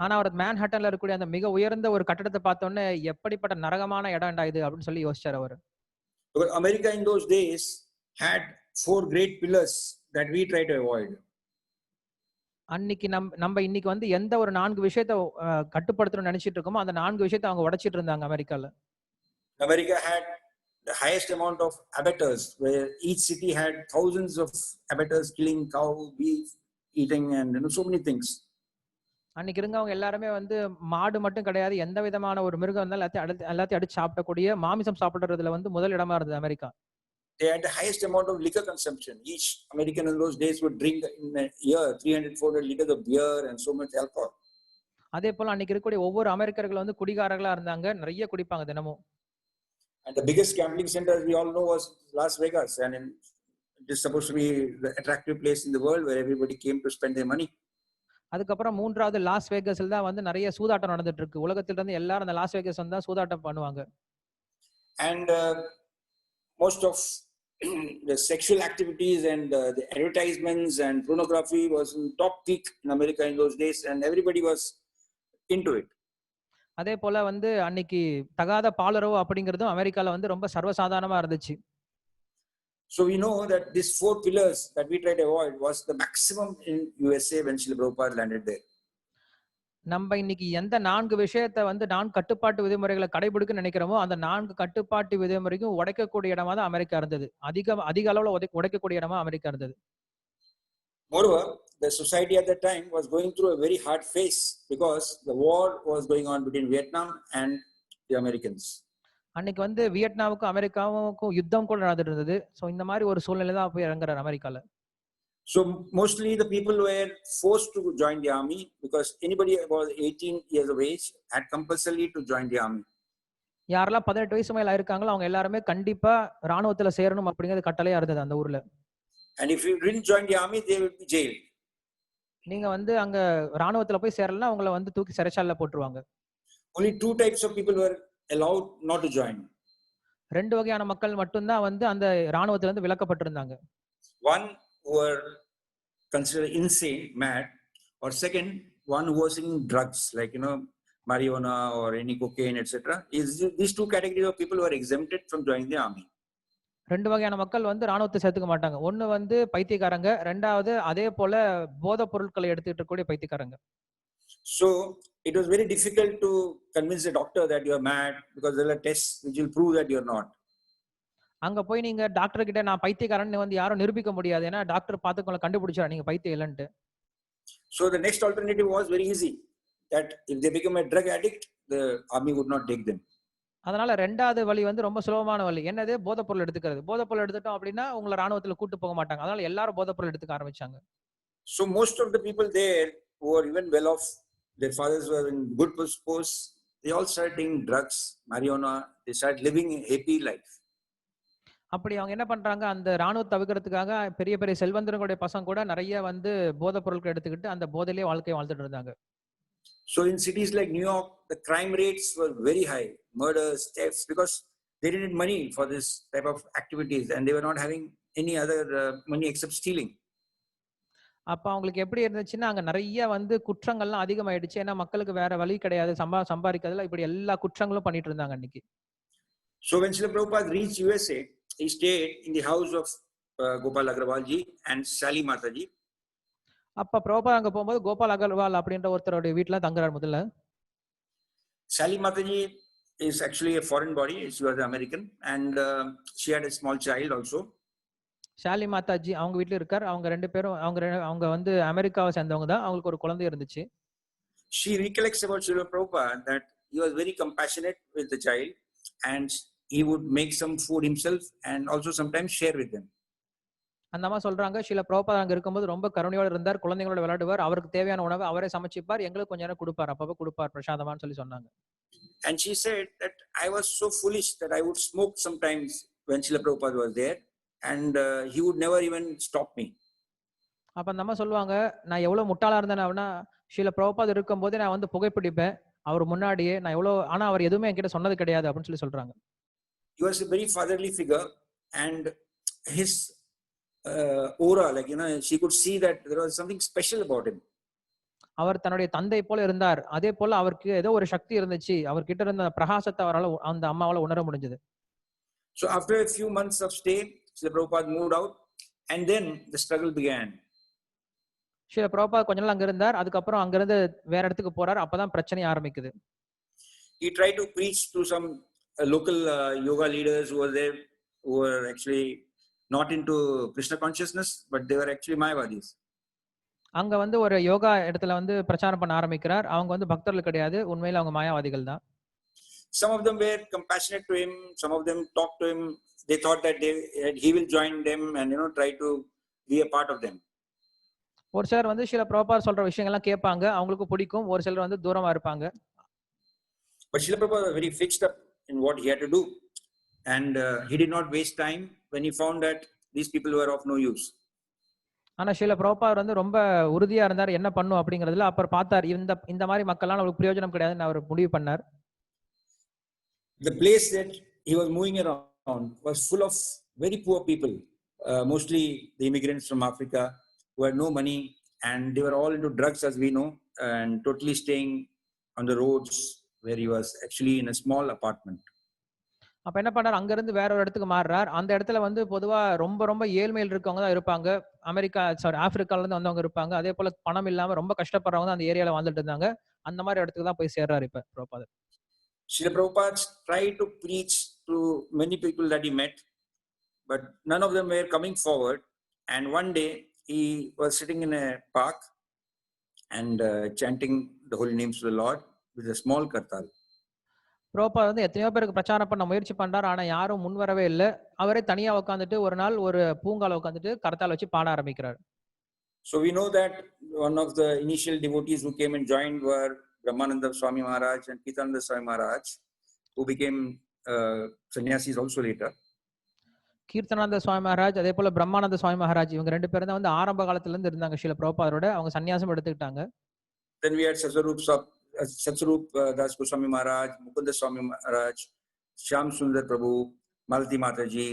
Speaker 1: ஆனா அவர் மேன்ஹட்டன்ல இருக்கக்கூடிய அந்த மிக உயர்ந்த ஒரு கட்டடத்தை பார்த்தோன்னே எப்படிப்பட்ட நரகமான இடம்டா இது அப்படின்னு சொல்லி யோசிச்சார் அவர்.
Speaker 2: Because America in those days had 4 great pillars that we try to avoid.
Speaker 1: அன்னைக்கு நம்ம இன்னைக்கு வந்து எந்த ஒரு 4 விஷயத்தை கட்டுப்படுத்தணும்னு நினைச்சிட்டு இருக்கோமோ அந்த 4 விஷயத்தை அவங்க உடைச்சிட்டு இருந்தாங்க அமெரிக்கால.
Speaker 2: America had the highest amount of abattors, where each city had thousands of abattors killing cow, beef, eating, and so many things.
Speaker 1: அன்னைக்கு இருந்தவங்க எல்லாருமே வந்து மாடு மட்டும் கிடையாது, எந்த விதமான ஒரு மிருகம் இருந்தாலும் எல்லாத்தையும் அடிச்சு சாப்பிடக்கூடிய மாமிசம் சாப்பிடுறதுல வந்து முதல் இடமா இருந்தது America.
Speaker 2: They had the highest amount of liquor consumption. Each American in those days would drink in a year 300-400 liters of beer and so much alcohol.
Speaker 1: அதே போல அன்னைக்கு இருக்கக்கூடிய ஒவ்வொரு அமெரிக்கர்கள் வந்து குடிகாரர்களா இருந்தாங்க, நிறைய குடிப்பாங்க தினமும்.
Speaker 2: And the biggest gambling center, as we all know, was Las Vegas, and it is supposed to be the attractive place in the world where everybody came to spend their money.
Speaker 1: அதுக்கப்புறம் மூன்றாவது loss வேகஸ்ல தான் வந்து நிறைய சூதாட்டம் நடந்துட்டு இருக்கு. உலகத்துல இருந்து எல்லாரும் அந்த லாஸ் வேகஸ் வந்தா சூதாட்டம் பண்ணுவாங்க.
Speaker 2: And most of the sexual activities and the advertisements and pornography was in top peak in America in those days, and everybody was into it.
Speaker 1: அதே போல வந்து அன்னைக்கு தகாத பாலுறவு அப்படிங்கிறதும் அமெரிக்கால வந்து ரொம்ப சர்வசாதாரணமா இருந்துச்சு.
Speaker 2: So we know that these 4 pillars that we try to avoid was the maximum in USA when Srila Prabhupada landed there.
Speaker 1: நம்ம இன்னைக்கு எந்த 4 விஷயத்தை வந்து 4 கட்டுப்பாட்டு விதிமுறைகளை கடைபிடிக்க நினைக்கிறோமோ அந்த 4 கட்டுப்பாட்டு விதிமுறைக்கும் உடைக்கக்கூடிய இடமா தான் அமெரிக்கா இருந்தது. அதிக அளவுல உடைக்கக்கூடிய இடமா அமெரிக்கா இருந்தது.
Speaker 2: Moreover, the society at that time was going through a very hard phase because the war was going on between Vietnam and the Americans.
Speaker 1: அன்னைக்கு வந்து வியட்நாமுக்கும் அமெரிக்காவுக்கும் யுத்தம் கூட நடந்துட்டு இருந்தது. சோ இந்த மாதிரி ஒரு சூழ்நிலை தான் போய் இறங்குறார் அமெரிக்கால.
Speaker 2: So mostly the people were forced to join the army because anybody about 18 years of age had compulsory to join the army.
Speaker 1: யாரெல்லாம் 18 வயசு மேல இருக்காங்களோ அவங்க எல்லாரும் கண்டிப்பா ராணுவத்துல சேரணும் அப்படிங்கிறது கட்டளையா இருந்தது அந்த ஊர்ல.
Speaker 2: And if you didn't join the army, they would be jailed.
Speaker 1: நீங்க வந்து அங்க ராணுவத்துல போய் சேரலன்னா உங்களை வந்து தூக்கி சிறைச்சாலையில போட்டுருவாங்க.
Speaker 2: Only 2 types of people were allowed not to join.
Speaker 1: 2 வகையான மக்கள் மட்டும் தான் வந்து அந்த ராணுவத்துல இருந்து விலக்கப்பட்டிருந்தாங்க.
Speaker 2: One who were considered insane, mad, or second one who was in drugs like marijuana or any cocaine, etc. These 2 categories of people were exempted from joining the army.
Speaker 1: 2 வகையான மக்கள் வந்து ராணுவத்தை சேர்த்துக்க மாட்டாங்க. ஒன்னு வந்து பைத்தியக்காரங்க, ரெண்டாவது அதே போல போதைப் பொருட்களை எடுத்துட்டு இருக்கக்கூடிய பைத்தியக்காரங்க.
Speaker 2: So it was very difficult to convince the doctor that you are mad because there are tests which will prove that you are not.
Speaker 1: அங்க போய் நீங்க டாக்டர் கிட்ட நான் பைத்தியக்காரன்னு வந்து யாரும் நிரூபிக்க முடியாது. ஏன்னா டாக்டர் பார்த்து உங்களை கண்டுபிடிச்சாரு நீங்க பைத்தியம் இல்லைன்ட்டு.
Speaker 2: So the next alternative was very easy, that if they become a drug addict, the army would not take them.
Speaker 1: அதனால ரெண்டாவது வழி வந்து ரொம்ப சுலபமான வழி. என்னது? போதைப் பொருள் எடுத்துக்கிறது. போதைப் பொருள் எடுத்துட்டோம் அப்படின்னா உங்களை ராணுவத்துல கூட்டு போக மாட்டாங்க. அதனால எல்லாரும் போதைப் பொருள் எடுத்துக்க ஆரம்பிச்சாங்க.
Speaker 2: So most of the people there who were even well off, their fathers were in good posts, they all started taking drugs, marijuana, they started living a happy life.
Speaker 1: அப்படி அவங்க என்ன பண்றாங்க, அந்த ராணுவத்தை தவிர்க்கிறதுக்காக பெரிய பெரிய செல்வந்தர்களுடைய பசங்க கூட நிறைய வந்து போதைப் பொருட்கள் எடுத்துக்கிட்டு அந்த போதையிலே வாழ்க்கையை வாழ்ந்துட்டு இருந்தாங்க.
Speaker 2: So in cities like New York, the crime rates were very high, murders, thefts, because they didn't need money for this type of activities and they were not having any other money except stealing.
Speaker 1: அப்ப அவங்களுக்கு எப்படி இருந்துச்சுன்னா அங்க நிறைய வந்து குற்றங்கள்லாம் அதிகமாயிடுச்சு. ஏன்னா மக்களுக்கு வேற வழி கிடையாது, சம்பாதிக்கிறதுல இப்படி எல்லா குற்றங்களும் பண்ணிட்டு இருந்தாங்க அன்னைக்கு.
Speaker 2: So when Srila Prabhupada reached USA, he stayed in the house of Gopal Agarwal ji and Sally Mata ji.
Speaker 1: அப்ப பிரபுபாத் அங்க போகும்போது கோபால் அகர்வால் அப்படின்ற ஒருத்தருடைய வீட்டுல தங்குறார் முதல்ல.
Speaker 2: Sally Mata ji is actually a foreign body. She was American and she had a small child also.
Speaker 1: Shali Mataji அவங்க வீட்டுல இருக்கார். அவங்க 2 பேரும் அவங்க வந்து அமெரிக்காவை சேர்ந்தவங்க தான். அவங்களுக்கு ஒரு குழந்தை இருந்துச்சு.
Speaker 2: She recollects about Srila Prabhupada that he was very compassionate with the child and he would make some food himself and also sometimes share with them.
Speaker 1: அந்த அம்மா சொல்றாங்க, ஸ்ரீல பிரபுபாத் அங்க இருக்கும்போது ரொம்ப கருணையோட இருந்தார், குழந்தைகளோட விளையாடுவார், அவருக்கு தேவையான உணவை அவரே சமைச்சிப்பார், எங்களுக்கு கொஞ்ச நேரம் கொடுப்பார், அப்பப்ப கொடுப்பார் பிரசாதமான்னு சொல்லி சொன்னாங்க.
Speaker 2: And she said that I was so foolish that I would smoke sometimes when Srila Prabhupada was there and he would never even stop me.
Speaker 1: அப்ப அந்த அம்மா சொல்லுவாங்க, நான் எவ்வளவு முட்டாளா இருந்தேன் அப்படின்னா ஸ்ரீல பிரபுபாத் இருக்கும்போது நான் வந்து புகைப்பிடிப்பேன் அவர் முன்னாடியே, நான் எவ்வளவு, ஆனா அவர் எதுவுமே என்கிட்ட சொன்னது கிடையாது அப்படின்னு சொல்லி சொல்றாங்க.
Speaker 2: He was a very fatherly figure and his aura, like she could see that there was something special about him.
Speaker 1: அவர் தன்னுடைய தந்தை போல இருந்தார், அதே போல அவருக்கு ஏதோ ஒரு சக்தி இருந்துச்சு, அவர்கிட்ட இருந்த பிரகாசத்தை அவரால் அந்த அம்மாவால உணர முடிஞ்சது.
Speaker 2: So after a few months of stay, Srila Prabhupada moved out and then the struggle began.
Speaker 1: Srila Prabhupad கொஞ்ச நாள் அங்க இருந்தார், அதுக்கப்புறம் அங்கிருந்து வேற இடத்துக்கு போறார், அப்பதான் பிரச்சனை ஆரம்பிக்குது.
Speaker 2: He tried to preach to some local yoga leaders who were there, who were actually not into Krishna consciousness, but they were actually Mayavadis.
Speaker 1: அங்க வந்து ஒரு யோகா இடத்துல வந்து பிரச்சாரம் பண்ண ஆரம்பிக்கிறார். அவங்க வந்து பக்தர்கள் கிடையாது, உண்மையில அவங்க மாயாவாதிகள் தான்.
Speaker 2: Some of them were compassionate to him. Some of them talked to him. They thought that he will join them and try to be a part of them.
Speaker 1: ஒரு சிலர் வந்து ஸ்ரீல பிரபுபாத் சொல்ற விஷயங்கள்லாம் கேட்பாங்க, அவங்களுக்கு பிடிக்கும். ஒரு சிலர் வந்து தூரமா இருப்பாங்க.
Speaker 2: But Srila Prabhupada was very fixed up in what he had to do, and he did not waste time when he found that these people were of no use.
Speaker 1: ஆனா ஸ்ரீல பிரபுபாத் வந்து ரொம்ப உறுதியா இருந்தார் என்ன பண்ணும் அப்படிங்கிறதுல. அப்புறம் பார்த்தார் இந்த மாதிரி மக்கள்லாம் அவருக்கு பிரயோஜனம் கிடையாதுன்னு அவர் முடிவு பண்ணார்.
Speaker 2: The place that he was moving around was full of very poor people, mostly the immigrants from Africa who had no money, and they were all into drugs, as we know, and totally staying on the roads, where he was actually in a small apartment.
Speaker 1: அப்ப என்ன பண்ணார், அங்க இருந்து வேற ஒரு இடத்துக்கு மாறுறார். அந்த இடத்துல வந்து பொதுவா ரொம்ப ரொம்ப ஏழ்மையில் இருக்கவங்க தான் இருப்பாங்க. ஆப்பிரிக்கால இருந்து வந்தவங்க இருப்பாங்க. அதே போல பணம் இல்லாம ரொம்ப கஷ்டப்படுறவங்க தான் அந்த ஏரியால வாழ்ந்துட்டு இருந்தாங்க. அந்த மாதிரி இடத்துக்கு தான் போய் சேர்றாரு இப்ப Prabhupad.
Speaker 2: Srila Prabhupada tried to preach to many people that he met, but none of them were coming forward. And one day he was sitting in a park and chanting the holy names of the Lord with a small kartal.
Speaker 1: Prabhupad வந்து எத்தனையோ பேருக்கு பிரச்சாரம் பண்ண முயற்சி பண்றாரு. ஆனா யாரும் முன் வரவே இல்லை. அவரே தனியா உட்காந்துட்டு ஒரு நாள் ஒரு பூங்கால உட்காந்துட்டு கர்த்தால் வச்சு பாட ஆரம்பிக்கிறார்.
Speaker 2: So we know that one of the initial devotees who came and joined were Brahmananda Swami Maharaj and Kitananda Swami Maharaj, who became sannyasis also later.
Speaker 1: கீர்த்தனானந்த சுவாமி மகாராஜ் அதே போல பிரம்மானந்த சுவாமி மகாராஜ் இவங்க ரெண்டு பேரும் தான் வந்து ஆரம்ப காலத்துல இருந்து இருந்தாங்க ஸ்ரீல பிரபுபாதரோட. அவங்க சன்னியாசம் எடுத்துக்கிட்டாங்க.
Speaker 2: Then we had Satsarup Das Goswami Maharaj, Mukunda Swami Maharaj, Shyam Sundar Prabhu, Malati Mataji,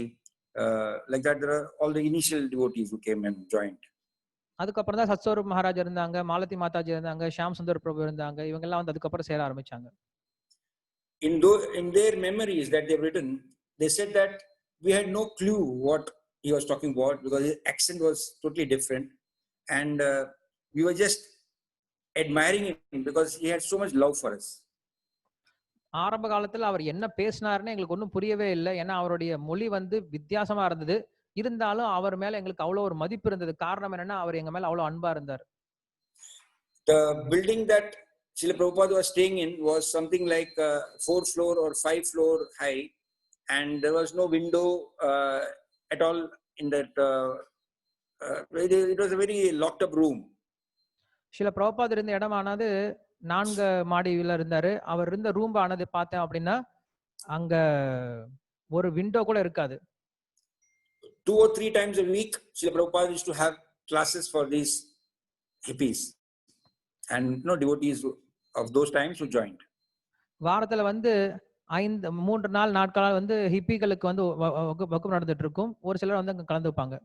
Speaker 2: like that. There are all the initial devotees who came and joined.
Speaker 1: அதுக்கப்புறம் தான் சத்ஸ்வரூப் மகாராஜ் இருந்தாங்க, மாலதி மாதாஜி இருந்தாங்க, ஷியாம் சுந்தர் பிரபு இருந்தாங்க. இவங்க எல்லாம் வந்து அதுக்கப்புறம் சேர ஆரம்பிச்சாங்க.
Speaker 2: In their memories that they've written, they said that we had no clue what he was talking about because his accent was totally different, and we were just admiring him because he had so much love for us.
Speaker 1: ஆரம்ப காலத்துல அவர் என்ன பேசினாருன்னு எங்களுக்கு ஒன்றும் புரியவே இல்லை. ஏன்னா அவருடைய மொழி வந்து வித்தியாசமா இருந்தது. இருந்தாலும் அவர் மேல எங்களுக்கு அவ்வளவு ஒரு மதிப்பு இருந்தது. காரணம் என்னன்னா அவர் எங்க மேல அவ்வளவு அன்பா இருந்தார்.
Speaker 2: The building that Srila Prabhupada was staying in was something like 4 floor or 5 floor high, and there was no window at all in that. It was a very locked up room.
Speaker 1: Srila Prabhupad இருந்த இடமானது 4 மாடியில இருந்தாரு. அவர் இருந்த room ஆனது பார்த்தேன் அப்படின்னா அங்க ஒரு window கூட இருக்காது.
Speaker 2: 2 or 3 times a week, Srila Prabhupada used to have classes for these hippies, and devotees of those times who joined.
Speaker 1: வாரத்துல வந்து 3 நாட்களால் வந்து ஹிப்பிகளுக்கு வந்து வகுப்பு நடந்துட்டு இருக்கும். ஒரு சிலர் வந்து அங்க கலந்துப்பாங்க.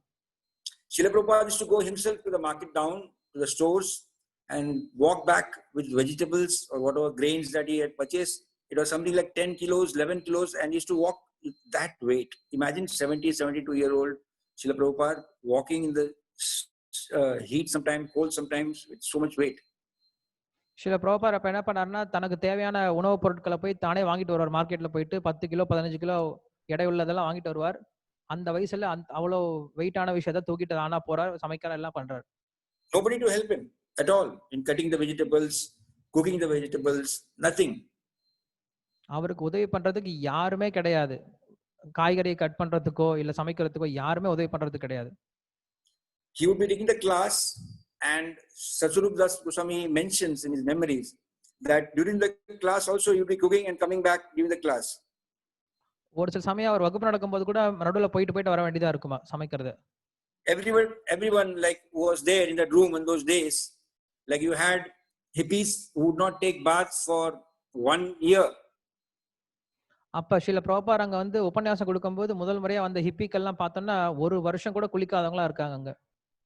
Speaker 2: Srila Prabhupada used to go himself to the market town, to the stores, and walk back with vegetables or whatever grains that he had purchased. It was something like 10 kilos, 11 kilos, and he used to walk with that weight. Imagine 72-year-old Srila Prabhupada walking in the heat sometimes, cold sometimes, with so much weight.
Speaker 1: Srila Prabhupad அப்ப என்ன பண்ணாருன்னா தனக்கு தேவையான உணவுப் பொருட்களை போய் தானே வாங்கிட்டு வருவார். மார்க்கெட்ல போயிட்டு 10 கிலோ 15 கிலோ எடை உள்ளதெல்லாம் வாங்கிட்டு வருவார். அந்த வயசுல அவ்வளோ வெயிட்டான விஷயத்தை தூக்கிட்டு தானா போறார், சமைக்கிற எல்லாம் பண்றாரு.
Speaker 2: Nobody to help him at all in cutting the vegetables, cooking the vegetables, nothing.
Speaker 1: அவருக்கு உதவி பண்றதுக்கு யாருமே கிடையாது. காய்கறியை கட் பண்றதுக்கோ இல்ல சமைக்கிறதுக்கோ யாருமே உதவி பண்றது கிடையாது.
Speaker 2: He would be taking the class, and Satsarup Das Goswami mentions in his memories that during the class also he would be cooking and coming back during the class.
Speaker 1: ஒரு சில சமயம் அவர் வகுப்பு நடக்கும்போது கூட நடுவுல போயிட்டு வர வேண்டியதா இருக்குமா சமைக்கிறது.
Speaker 2: Everyone like who was there in that room in those days, like you had hippies who would not take baths for 1 year.
Speaker 1: அப்ப ஸ்ரீல பிரபுபாத் அங்க வந்து உபன்யாசம் கொடுக்கும்போது முதல் முறையா வந்த ஹிப்பிக்கெல்லாம் பார்த்தோம்னா ஒரு வருஷம் கூட குளிக்காதவங்களா இருக்காங்க அங்க.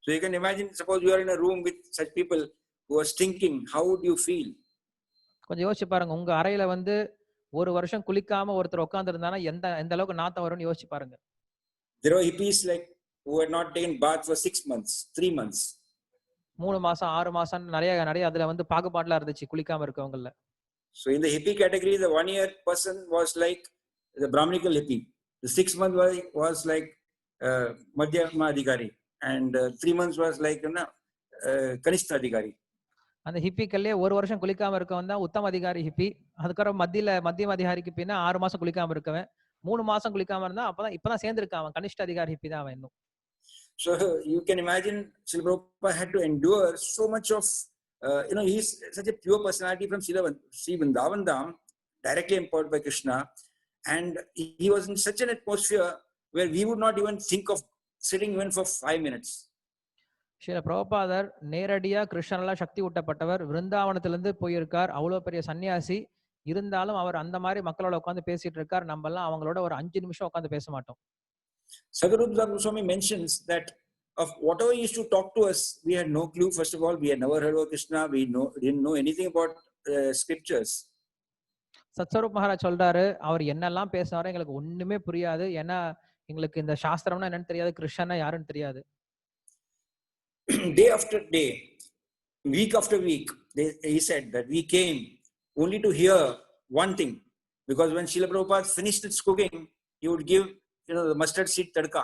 Speaker 2: So you can imagine, suppose you are in a room with such people who are stinking, how would you feel?
Speaker 1: கொஞ்சம் யோசிச்சு பாருங்க, உங்க அறையில வந்து ஒரு வருஷம் குளிக்காம ஒருத்தர் உட்கார்ந்து இருந்தானா எந்த அளவுக்கு நாத்தம் வரும்னு யோசிச்சு பாருங்க.
Speaker 2: There are hippies like who had not taken bath for 6 months, 3 months.
Speaker 1: 3 மாசம் 6 மாசம் நிறைய அதுல வந்து பாகுபாடுலாம் இருந்துச்சு குளிக்காம இருக்கவங்கல.
Speaker 2: So in the hippie category, the 1 year person was like the Brahminical hippie. The 6 months was like Madhyama Adhikari, and 3 months was like Kanishta Adhikari.
Speaker 1: அந்த ஹிப்பிக்கல்லே ஒரு வருஷம் குளிக்காம இருக்கவன் தான் உத்தம அதிகாரி ஹிப்பி. அதுக்கப்புறம் மத்தியம அதிகாரிக்கு பின்ன 6 மாசம் குளிக்காம இருக்கவன், 3 மாசம் குளிக்காம இருந்தா இப்பதான் சேர்ந்திருக்கான் அவன். கனிஷ்ட அதிகாரி ஹிப்பி தான் அவன் இன்னும்.
Speaker 2: So you can imagine Srila Prabhupada had to endure so much of, he's such a pure personality from Sri Vrindavan Dham, directly empowered by Krishna. And he was in such an atmosphere where we would not even think of sitting even for 5 minutes.
Speaker 1: Srila பிரபுபாதர் நேரடியா கிருஷ்ணனால சக்தி ஊட்டப்பட்டவர், விருந்தாவனத்திலிருந்து போயிருக்கார், அவ்வளவு பெரிய சன்னியாசி. இருந்தாலும் அவர் அந்த மாதிரி மக்களோட உட்காந்து பேசிட்டு இருக்கார். நம்ம எல்லாம் அவங்களோட ஒரு 5 நிமிஷம் உட்காந்து பேச மாட்டோம்.
Speaker 2: Sadhguru Goswami mentions that of whatever he used to talk to us, we had no clue. First of all, we had never heard of Krishna. We didn't know anything about scriptures.
Speaker 1: சத்ஸ்வரூப் Maharaj சொல்றாரு, அவர் என்னெல்லாம் பேசினாரோ எங்களுக்கு ஒண்ணுமே புரியாது. ஏன்னா எங்களுக்கு இந்த சாஸ்திரம்னா என்னன்னு தெரியாது, கிருஷ்ணனா யாருன்னு தெரியாது.
Speaker 2: Day after day, week after week, he said that we came only to hear one thing, because when Srila Prabhupada finished its cooking, he would give the mustard seed tadka.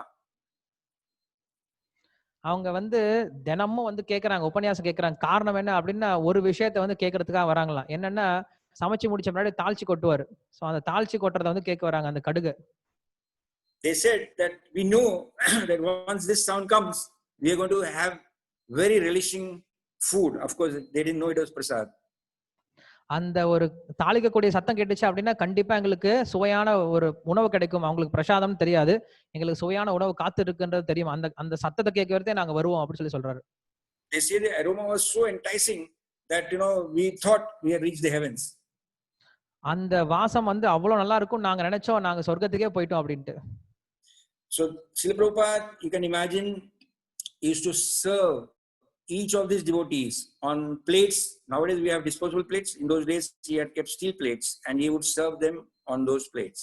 Speaker 1: அவங்க தினமும் கேக்குறாங்க, உபன்யாசம் கேக்குறாங்க. காரணம் என்ன அப்படின்னா, ஒரு விஷயத்தை கேட்கறதுக்காக வராங்களாம். என்னன்னா, சமைச்சு முடிச்ச முன்னாடி தாளிச்சு கொட்டுவாரு. சோ அந்த தாளிச்சு கொட்டுறத கேட்க வராங்க, அந்த கடுகு.
Speaker 2: They said that we know that once this sound comes, we are going to have very relishing food. Of course, they didn't know it was prasad.
Speaker 1: அந்த ஒரு தாளிக்கக்கூடிய சத்தம் கேட்டுச்சு அப்படின்னா கண்டிப்பா எங்களுக்கு சுவையான ஒரு உணவு கிடைக்கும். அவங்களுக்கு பிரசாதம் தெரியாது, எங்களுக்கு சுவையான உணவு காத்து இருக்குன்றது தெரியும். அந்த சத்தத்தை கேட்கறதே நாங்க வருவோம் அப்படின்னு சொல்றாரு.
Speaker 2: They say the aroma was so enticing that we thought we had reached the heavens.
Speaker 1: அந்த வாசம் அவ்வளவு நல்லா இருக்கும், நாங்க நினைச்சோம் நாங்க சொர்க்கத்துக்கே போயிட்டோம் அப்படின்ட்டு.
Speaker 2: So Srila Prabhupada, you can imagine, used to serve each of these devotees on plates. Nowadays we have disposable plates. In those days he had kept steel plates and he would serve them on those plates.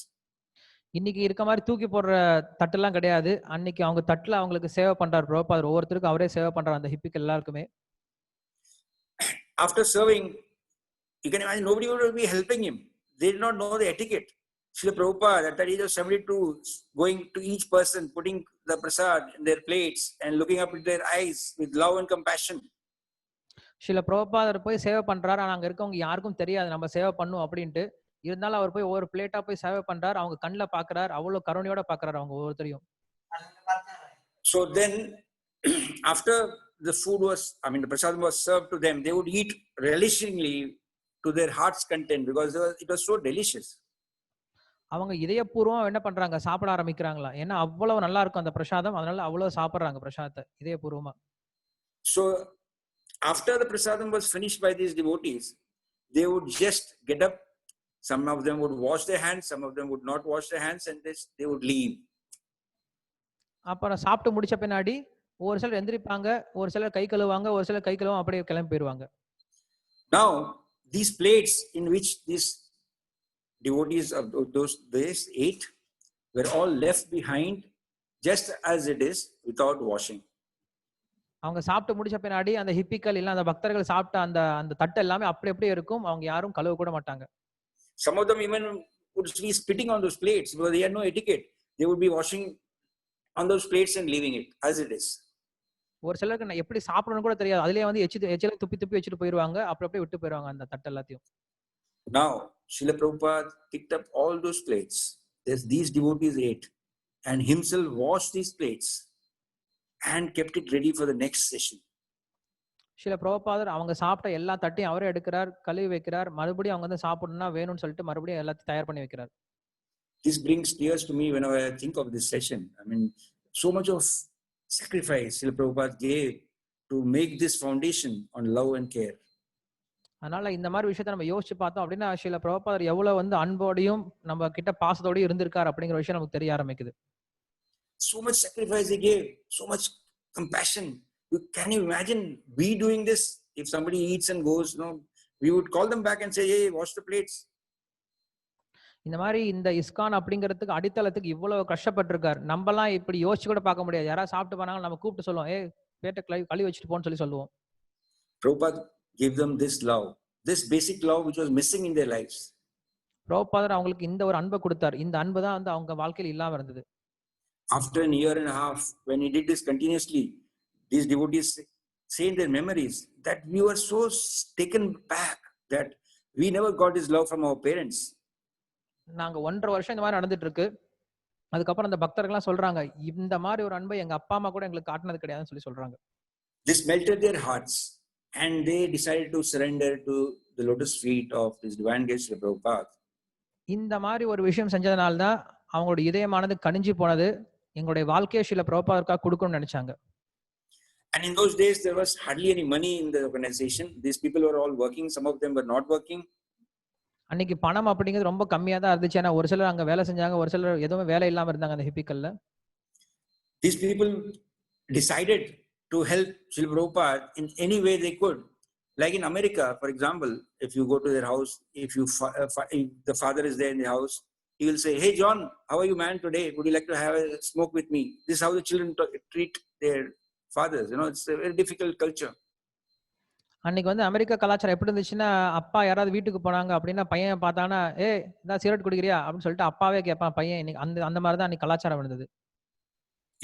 Speaker 1: இன்னைக்கு இருக்க மாதிரி தூக்கி போடுற தட்டெல்லாம் கிடையாது. அன்னைக்கு அவங்க தட்டுல அவங்களுக்கு சேவை பண்றாரு பிரபுபாதர். ஒவ்வொருத்தருக்கும் அவரே சேவை பண்றாரு, அந்த ஹிப்பிக்கு எல்லாருக்குமே.
Speaker 2: After serving, you can imagine nobody would be helping him. They did not know the etiquette. Srila Prabhupada at the age of 72 going to each person, putting the prasad in their plates and looking up into their eyes with love and compassion.
Speaker 1: Srila பிரபுபாதர் போய் சேவை பண்றாரு. ஆனா அங்க இருக்கவங்க யாருக்கும் தெரியாது நம்ம சேவை பண்ணும் அப்படின்ட்டு. இருந்தாலும் அவர் போய் ஒவ்வொரு பிளேட்டா போய் சேவை பண்றாரு. அவங்க கண்ணில் பாக்குறாரு, அவ்வளவு கருணையோட பாக்குறாரு அவங்க ஒவ்வொருத்தரையும்.
Speaker 2: So then after the food was, the prasadam was served to them, they would eat relishingly to their heart's content because it was so delicious.
Speaker 1: அவங்க இதயபூர்வம் என்ன பண்றாங்க, சாப்பிட ஆரம்பிக்கிறாங்களா. ஏன்னா அவ்வளவு நல்லா இருக்கும் அந்த பிரசாதம், அதனால அவ்வளவு சாப்பிடுறாங்க பிரசாதத்தை இதயபூர்வமா.
Speaker 2: So after the prasadam was finished by these devotees, they would just get up. Some of them would wash their hands, some of them would not wash their hands, and they would leave.
Speaker 1: அப்புறம் சாப்பிட்டு முடிச்ச பின்னாடி ஒரு சிலர் எந்திரிப்பாங்க, ஒரு சிலர் கை கழுவாங்க, ஒரு சிலர் கை கழுவாம அப்படியே கிளம்பி போயிருவாங்க.
Speaker 2: Now these plates in which these devotees of those days ate were all left behind just as it is without washing.
Speaker 1: அவங்க சாப்பிட்டு முடிச்ச பின்னாடி அந்த ஹிப்பிக்கல் இல்ல அந்த பக்தர்கள் சாப்பிட்ட அந்த தட்டு எல்லாமே அப்படியே இருக்கும். அவங்க யாரும் கழுவ கூட மாட்டாங்க.
Speaker 2: Some of them even would be spitting on those plates because they had no etiquette. They would be washing on those plates and leaving it as it is.
Speaker 1: ஒரு சிலருக்கு நான் எப்படி சாப்பிடணும்னு கூட தெரியாது, அதுலயே எச்சில துப்பி வச்சுட்டு போயிருவாங்க, அப்படியே விட்டு போயிருவாங்க அந்த தட்டு எல்லாத்தையும்.
Speaker 2: Now Srila Prabhupada picked up all those plates as these devotees ate and himself washed these plates and kept it ready for the next session.
Speaker 1: Srila பிரபுபாதர் அவங்க சாப்பிட்ட எல்லா தட்டையும் அவரே எடுக்கிறார், கழுவி வைக்கிறார், மறுபடியும் அவங்க சாப்பிடணும்னா வேணும்னு சொல்லிட்டு மறுபடியும் எல்லாத்தையும் தயார் பண்ணி வைக்கிறார்.
Speaker 2: This brings tears to me whenever I think of this session. So much of sacrifice Srila Prabhupada gave to make this foundation on love and care.
Speaker 1: அதனால இந்த மாதிரி விஷயத்தை நம்ம யோசிச்சு பார்த்தோம் அப்படின்னா ஸ்ரீல பிரபுபாதர் எவ்வளவு அன்போடையும் நம்ம கிட்ட பாசத்தோடயும் இருந்திருக்கார் அப்படிங்கிற விஷயம் நமக்கு தெரிய ஆரம்பிக்குது.
Speaker 2: So much sacrifice he gave, so much compassion. Can you imagine we doing this? If somebody eats and goes, we would call them back and say, hey, wash the plates.
Speaker 1: இந்த மாதிரி இந்த இஸ்கான் அப்படிங்கிறதுக்கு அடித்தளத்துக்கு இவ்வளவு கஷ்டப்பட்டிருக்காரு. நம்மலாம் இப்படி யோசிச்சு கூட பார்க்க முடியாது. யாராவது சாப்பிட்டு போனாங்க நம்ம கூப்பிட்டு சொல்லுவோம், பேட்டை கழுவி வச்சுட்டு போன்னு சொல்லுவோம்.
Speaker 2: Prabhupada gave them this love, this basic love which was missing in their lives.
Speaker 1: பிரபுபாதர் அவங்களுக்கு இந்த ஒரு அன்பை கொடுத்தார். இந்த அன்பு தான் வந்து அவங்க வாழ்க்கையில் இல்லாம இருந்தது.
Speaker 2: After a year and a half, when he did this continuously, these devotees say in their memories that we were so taken back that we never got this love from our parents.
Speaker 1: நாங்க 1.5 வருஷம் இந்த மாதிரி நடந்துட்டு இருக்கு. அதுக்கப்புறம் அந்த பக்தர்கள்லாம் சொல்றாங்க, இந்த மாதிரி ஒரு அன்பை எங்க அப்பா அம்மா கூட எங்களுக்கு காட்டினது கிடையாதுன்னு சொல்லி சொல்றாங்க.
Speaker 2: This melted their hearts and they decided to surrender to the lotus feet of this divine grace Srila Prabhupada.
Speaker 1: இந்த மாதிரி ஒரு விஷயம் செஞ்சதுனால தான் அவங்களோட இதயமானது கனிஞ்சு போனது. எங்களுடைய வாழ்க்கையை ஸ்ரீல பிரபுபாதருக்காக கொடுக்கணும்னு நினைச்சாங்க.
Speaker 2: And in those days, there was hardly any money in the organization. These people were all working. Some of them were not working.
Speaker 1: அன்னைக்கு பணம் அப்படிங்கிறது ரொம்ப கம்மியா தான் இருந்துச்சு. ஏன்னா ஒரு சிலர் அங்க வேலை செஞ்சாங்க, ஒரு சிலர் எதுவுமே வேலை இல்லாம இருந்தாங்க அந்த ஹிப்பிக்கல்ல.
Speaker 2: These people decided to help Srila Prabhupada in any way they could. Like in America, for example, if you go to their house, if the father is there in the house, he will say, "Hey John, how are you man today? Would you like to have a smoke with me?" This is how the children treat their fathers. You know, it's a very difficult culture.
Speaker 1: அன்னைக்கு வந்து America கலாச்சாரம் எப்படி இருந்துச்சுன்னா, அப்பா யாராவது வீட்டுக்கு போனாங்க அப்படின்னா பையன் பார்த்தானா, ஏய் இந்த சிகரெட் குடிக்கிறியா அப்படின்னு சொல்லிட்டு அப்பாவே கேட்பான் பையன். இன்னைக்கு அந்த மாதிரி தான் அன்னைக்கு கலாச்சாரம் இருந்தது.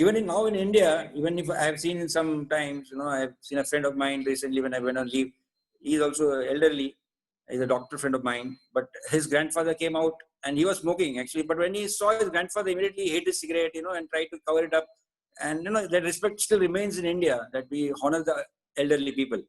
Speaker 2: Even now in India, even if I have seen in some times, you know, I have seen a friend of mine recently when I went on leave. He is also elderly. He's a doctor friend of mine, but his grandfather came out and he was smoking actually. But when he saw his grandfather, immediately he ate his cigarette, you know, and tried to cover it up. And you know that respect still remains in India, that we honor the elderly people.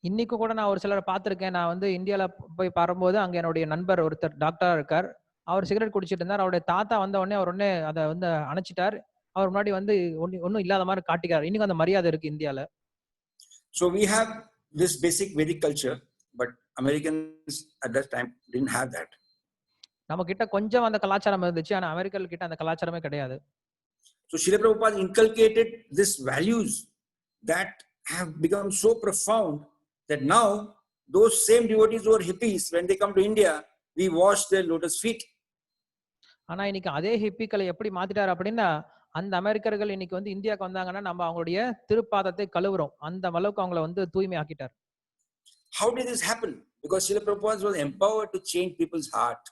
Speaker 1: இன்னைக்கு கூட நான் ஒரு சிலரை பார்த்திருக்கேன். நான் வந்து இந்தியால போய் பாரும்போது அங்க என்னுடைய நண்பர் ஒருத்தர் டாக்டரா இருக்கார். அவர் சிகரெட் குடிச்சிட்டு இருந்தார். அவருடைய தாத்தா வந்த உடனே அவர் உடனே அதை வந்து அணைச்சிட்டார். அவர் முன்னாடி வந்து ஒன்னும் இல்லாத மாதிரி காட்டிக்கார். இன்னைக்கு அந்த மரியாதை இருக்கு இந்தியால.
Speaker 2: So we have this basic Vedic culture, but Americans at that time didn't have that.
Speaker 1: நம்ம கிட்ட கொஞ்சம் அந்த கலாச்சாரம் இருந்துச்சு. ஆனா அமெரிக்கர்கள் கிட்ட அந்த கலாச்சாரமே கிடையாது.
Speaker 2: So Srila Prabhupada inculcated these values that have become so profound that now those same devotees who are hippies, when they come to India, we wash their lotus feet.
Speaker 1: ஆனா இன்னைக்கு அதே ஹிப்பிக்களை எப்படி மாத்திட்டாரு அப்படின்னா, அந்த அமெரிக்கர்கள் இன்னைக்கு வந்து இந்தியாவுக்கு வந்தாங்கன்னா நம்ம அவங்களுடைய திருப்பாதத்தை கழுவுறோம். அந்த அளவுக்கு அவங்கள வந்து தூய்மை ஆக்கிட்டார்.
Speaker 2: How did this happen? Because Srila Prabhupada was empowered to change people's heart.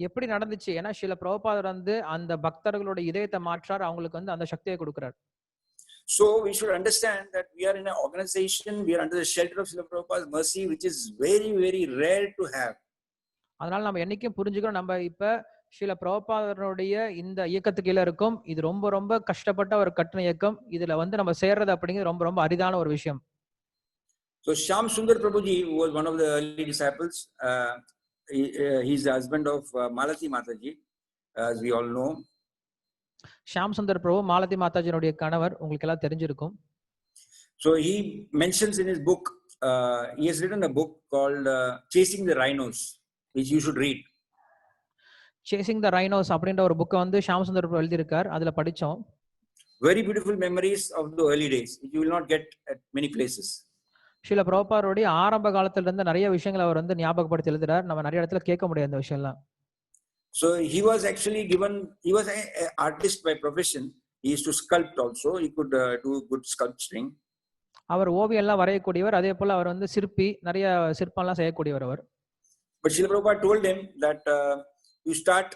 Speaker 1: எப்படி நடந்துச்சு? ஏன்னா ஸ்ரீல பிரபுபாதர் வந்து அந்த பக்தர்களோட இதயத்தை மாற்றார். அவங்களுக்கு வந்து அந்த சக்தியை கொடுக்கிறார்.
Speaker 2: So we should understand that we are in an organization, we are under the shelter of Srila Prabhupada's mercy, which is very, very rare to have.
Speaker 1: அதனால நம்ம என்னைக்கும் புரிஞ்சுக்கிறோம், நம்ம இப்ப ஸ்ரீல பிரபுபாதருடைய இந்த இயக்கத்துக்கு கீழ இருக்கும். இது ரொம்ப ரொம்ப கஷ்டப்பட்ட ஒரு கட்டண இயக்கம். இதுல வந்து நம்ம சேர்றது அப்படிங்கிறது ரொம்ப ரொம்ப அரிதான ஒரு விஷயம்.
Speaker 2: So Shyam Sundar Prabhuji was one of the early disciples. He's the husband of Malati Mataji, as we all know.
Speaker 1: Sham Sundar பிரபு மாலதி மாதாஜினுடைய கணவர், உங்களுக்கு எல்லாம் தெரிஞ்சிருக்கும்.
Speaker 2: So he mentions in his book, he has written a book called Chasing the Rhinos, which you should read.
Speaker 1: Chasing the rhinos அப்படின்ற ஒரு புக்கை வந்து ஷாம் சுந்தர் பிரபு எழுதியிருக்கார். அதுல படிச்சோம்.
Speaker 2: Very beautiful memories of the early days, which you will not get at many places.
Speaker 1: Srila பிரபுபாதருடைய ஆரம்ப காலத்துல இருந்து நிறைய விஷயங்களை அவர் வந்து ஞாபகப்படுத்தி எழுதுறார். நம்ம நிறைய இடத்துல கேட்க முடியாது இந்த விஷயம் எல்லாம்.
Speaker 2: So he was actually he was an artist by profession. He used to sculpt also. He could do good sculpturing.
Speaker 1: அவர் ஓவியம் எல்லாம் வரையக்கூடியவர். அதே போல அவர் வந்து சிற்பி, நிறைய சிற்பம் எல்லாம் செய்யக்கூடியவர் அவர்.
Speaker 2: But Srila Prabhupada told him that you start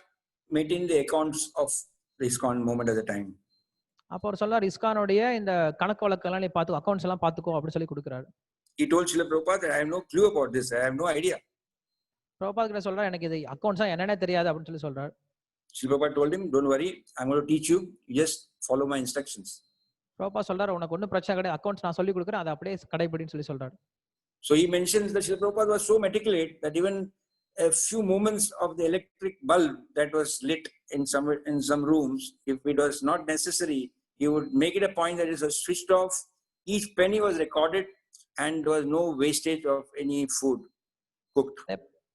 Speaker 2: maintaining the accounts of the ISKCON movement at the time.
Speaker 1: அப்போ அவர் சொல்லார், இஸ்கானுடைய இந்த கணக்கு வழக்கெல்லாம் நீ பாத்துக்கோ, அக்கௌண்ட்ஸ் எல்லாம் பாத்துக்கோ அப்படின்னு சொல்லி கொடுக்குறாரு.
Speaker 2: He told Srila Prabhupada that I have no clue about this. I have no idea.
Speaker 1: Prabhupad கிட்ட சொல்றாரு, எனக்கு இது அக்கௌண்ட்ஸா என்னன்னே தெரியாது அப்படின்னு சொல்லி சொல்றாரு.
Speaker 2: Srila Prabhupada told him, don't worry, I'm going to teach you. You just follow my instructions.
Speaker 1: Prabhupad சொல்றாரு, உனக்கு ஒன்றும் பிரச்சனை கிடையாது, அக்கௌண்ட்ஸ் நான் சொல்லி கொடுக்குறேன், அதை அப்படியே கடைபிடின்னு சொல்லி சொல்றாரு.
Speaker 2: So he mentions that Srila Prabhupada was so meticulous that even a few moments of the electric bulb that was lit in some rooms, if it was not necessary, he would make it a point that it was switched off. Each penny was recorded and there was no wastage of any food cooked.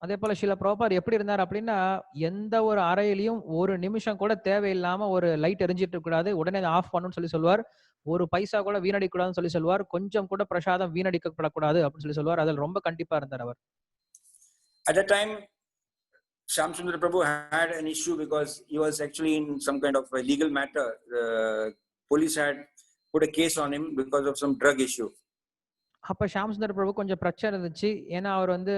Speaker 1: அதே போல ஸ்ரீல பிரபுபாத் எப்படி இருந்தார் அப்படின்னா, எந்த ஒரு அறையிலையும் ஒரு நிமிஷம் கூட தேவையில்லாம ஒரு லைட் எரிஞ்சிட்டு இருக்க கூடாது, உடனே அதை ஆஃப் பண்ணணும்னு சொல்லி சொல்லுவார். ஒரு பைசா கூட வீணடிக்க கூடாதுன்னு சொல்லி சொல்லுவார். கொஞ்சம் கூட பிரசாதம் வீணடிக்கப்படக்கூடாது அப்படின்னு சொல்லி சொல்லுவார். அதில் ரொம்ப கண்டிப்பா இருந்தார் அவர்.
Speaker 2: At that time, Shyam Sundar Prabhu had an issue because he was actually in some kind of a legal matter. The police had put a case on him because of some drug issue.
Speaker 1: அப்ப ஷாம் சுந்தர் பிரபு கொஞ்சம் பிரச்சனை இருந்துச்சு. ஏன்னா அவர் வந்து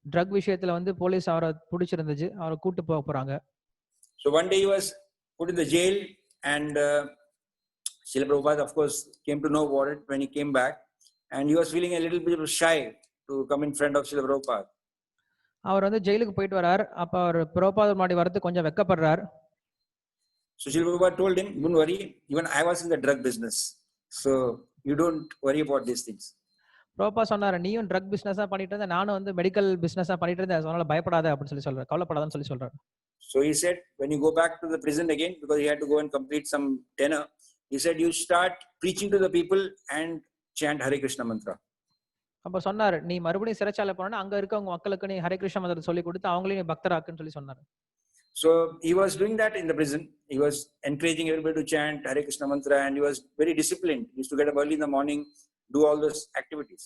Speaker 1: drug விஷயத்துல வந்து police அவரை பிடிச்சிருந்துச்சு, அவரை கூட்டு போறாங்க.
Speaker 2: So one day he was put in the jail, and Srila Prabhupada, of course, came to know about it when he came back, and he was feeling a little bit shy to come in front of Srila Prabhupada.
Speaker 1: அவர் வந்து ஜெயிலுக்கு போயிட்டு வரார். அப்ப அவர் பிரபுபாதர் முன்னாடி வரது கொஞ்சம் வெக்கப்படுறார்.
Speaker 2: So Srila Prabhupada told him, "Don't worry, even I was in the drug business, so you don't worry about these things."
Speaker 1: Prabhupad சொன்னாரு, நீயும் ட்ரக் பிசினஸா பண்ணிட்டு இருந்த, நானும் வந்து மெடிக்கல் பிசினஸா பண்ணிட்டு இருந்தேன், அதனால பயப்படாத அப்படின்னு சொல்லி சொல்றாரு, கவலைப்படாதன்னு சொல்லி சொல்றாரு.
Speaker 2: So he said, when you go back to the prison again, because he had to go and complete some tenure, he said, you start preaching to the people and chant Hare Krishna mantra.
Speaker 1: அப்ப சொன்னாரு, நீ மறுபடியும் சிறைச்சாலை போனா அங்க இருக்கவங்க மக்களுக்கு நீ ஹரே கிருஷ்ண மந்திரத்தை சொல்லி கொடுத்து அவங்களையும் நீ பக்தராக்குன்னு சொல்லி சொன்னாரு.
Speaker 2: So he was doing that in the prison. He was encouraging everybody to chant Hare Krishna mantra, and he was very disciplined. He used to get up early in the morning, do all those activities.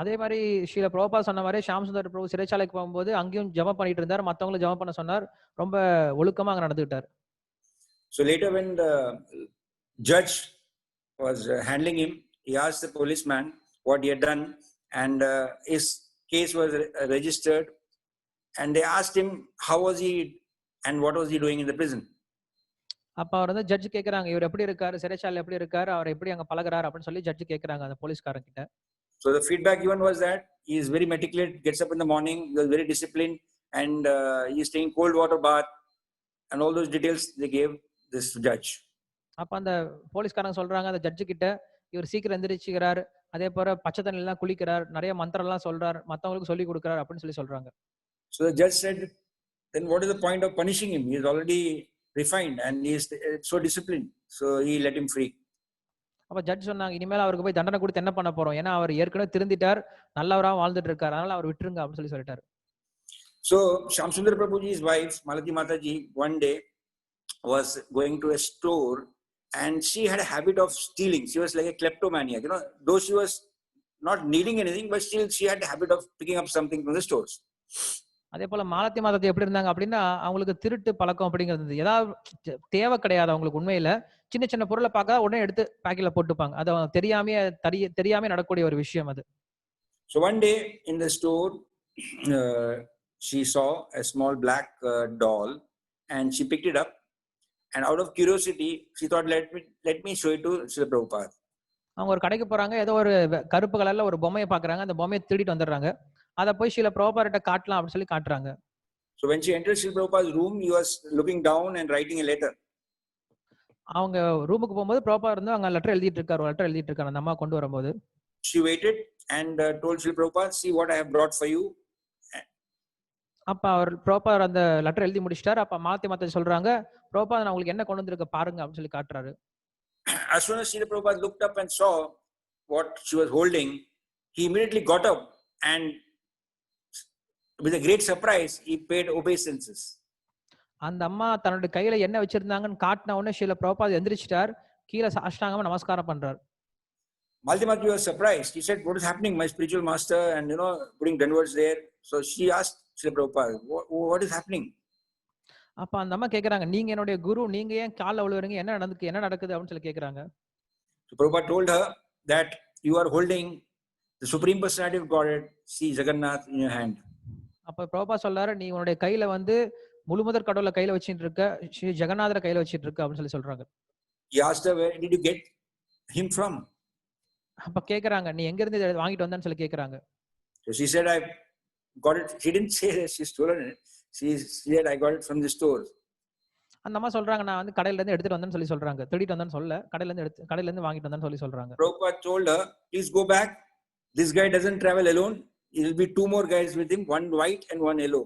Speaker 1: அதே மாதிரி ஸ்ரீல பிரபுபாத் சொன்ன மாதிரி ஷாம் சுந்தர் பிரபு சிறைச்சாலைக்கு போகும்போது அங்கேயும் ஜெபம் பண்ணிட்டு இருந்தார், மத்தவங்களும் ஜெபம் பண்ண சொன்னார், ரொம்ப ஒழுக்கமா அங்க நடந்துக்கிட்டார்.
Speaker 2: So later when the judge was handling him, he asked the policeman what he had done, and his case was registered, and they asked him how was he and what was he doing in the prison.
Speaker 1: அப்ப அவர் வந்து judge கேக்குறாங்க, இவர் எப்படி இருக்காரு, சிறைச்சாலை எப்படி இருக்காரு, அவர் எப்படி அங்க பழகுறாரு அப்படின்னு சொல்லி ஜட்ஜ் கேக்குறாங்க அந்த போலீஸ்காரன் கிட்ட.
Speaker 2: So the feedback given was that he is very meticulous, gets up in the morning, he was very disciplined, and he is taking cold water bath, and all those details they gave this judge.
Speaker 1: அப்ப அந்த போலீஸ்காரங்க சொல்றாங்க அந்த judge கிட்ட, இவர் சீக்கிரம் எந்திரிச்சுக்கிறார், அதே போல பச்சை தண்ணி எல்லாம் குளிக்கிறார், நிறைய மந்திரம் எல்லாம் சொல்றார், மத்தவங்களுக்கு சொல்லி கொடுக்கிறார் அப்படின்னு சொல்லி சொல்றாங்க.
Speaker 2: So the judge said, then what is the point of punishing him? He is already refined and he is so disciplined, so he let him free.
Speaker 1: அப்ப ஜட்ஜ் சொன்னாங்க, இனிமேல் அவருக்கு போய் தண்டனை கொடுத்து என்ன பண்ண போறோம், ஏன்னா அவர் ஏற்கனவே திருந்திட்டார், நல்லவரா வாழ்ந்துட்டு இருக்காரு, அதனால அவர் விட்டுருங்க அப்படின்னு சொல்லி சொல்லிட்டாரு.
Speaker 2: So Shamsundar Prabhuji's wife Malati Mataji one day was going to a store, and she had a habit of stealing. She was like a kleptomaniac, you know, though she was not needing anything, but still she had a habit of picking up something from the stores.
Speaker 1: அதே போல மாலத்தி மாதத்தை எப்படி இருந்தாங்க அப்படின்னா, அவங்களுக்கு திருட்டு பழக்கம் அப்படிங்கிறது ஏதாவது தேவை கிடையாது அவங்களுக்கு. உண்மையில சின்ன சின்ன பொருளை பார்க்க உடனே எடுத்து பாக்கெட்ல போட்டுப்பாங்க. அது தெரியாம நடக்கக்கூடிய ஒரு விஷயம் அது.
Speaker 2: So one day in the store, she saw a small black doll, and she picked it up, and out of curiosity she thought, let me show it to Srila Prabhupada.
Speaker 1: அவங்க ஒரு கடைக்கு போறாங்க, ஏதோ ஒரு கருப்பு கலர்ல ஒரு பொம்மையை பாக்குறாங்க, அந்த பொம்மையை திருடிட்டு வந்துடுறாங்க. அதை போய் ஸ்ரீல பிரபுபாதிட்ட காட்டலாம் அப்படின்னு சொல்லி காட்டுறாங்க.
Speaker 2: So when she entered Srila Prabhupada's room, he was looking down and writing a letter.
Speaker 1: அவங்க ரூமுக்கு போகும்போது பிரபுபாத் இருந்து அங்க லெட்டர் எழுதிட்டு இருக்காரு, அந்த அம்மா கொண்டு வரும்போது.
Speaker 2: She waited and told Srila Prabhupada, see what I have brought for you.
Speaker 1: அப்ப அவர் பிரபுபாத் அந்த லெட்டர் எழுதி முடிச்சிட்டார். அப்ப மாலத்தி மாதாஜி சொல்றாங்க, பிரபுபாத் நான் உங்களுக்கு என்ன கொண்டு வந்திருக்க பாருங்க அப்படின்னு சொல்லி காட்டுறாரு.
Speaker 2: As soon as Srila Prabhupada looked up and saw what she was holding, he immediately got up and with a great surprise he paid obeisances.
Speaker 1: அந்த அம்மா தன்னோட கையில என்ன வச்சிருந்தாங்கன்னு காட்டின உடனே ஸ்ரீல பிரபுபாத் எந்திரிச்சிட்டார், கீழே சாஷ்டாங்கமா நமஸ்காரம் பண்றார்.
Speaker 2: Malati Mataji was surprised. He said, what is happening? My spiritual master, and putting downwards there. So she asked Srila Prabhupada, what is happening?
Speaker 1: அப்ப அந்த அம்மா கேக்குறாங்க, நீங்க என்னுடைய குரு, நீங்க ஏன் கால்ல விழுவீங்க, என்ன நடக்குது அப்படின்னு சொல்லி கேக்குறாங்க.
Speaker 2: So Prabhupada told her that you are holding the Supreme Personality of Godhead, Sri Jagannath, in your hand.
Speaker 1: அப்ப பிரபுபாத் சொல்றாரு, நீ உன்னுடைய கையில வந்து முழுமுதற் கடவுளை கையில வச்சிட்டு இருக்க, ஸ்ரீ ஜெகநாதரை கையில வச்சிட்டு இருக்க அப்படின்னு சொல்லி சொல்றாங்க.
Speaker 2: He asked her, where did you get him from?
Speaker 1: அப்ப கேக்குறாங்க, நீ எங்க இருந்து இதை வாங்கிட்டு வந்தன்னு சொல்லி கேக்குறாங்க.
Speaker 2: So she said, I got it. She didn't say that she stolen it. She said, I got it from the store.
Speaker 1: அந்த அம்மா சொல்றாங்க, நான் வந்து கடையில இருந்து எடுத்துட்டு வந்தேன்னு சொல்லி சொல்றாங்க. திருடிட்டு வந்தேன்னு சொல்ல, கடையில இருந்து வாங்கிட்டு வந்தேன்னு சொல்லி சொல்றாங்க.
Speaker 2: Prabhupada told her, please go back. This guy doesn't travel alone. There will be two more guys with him, one white and one yellow.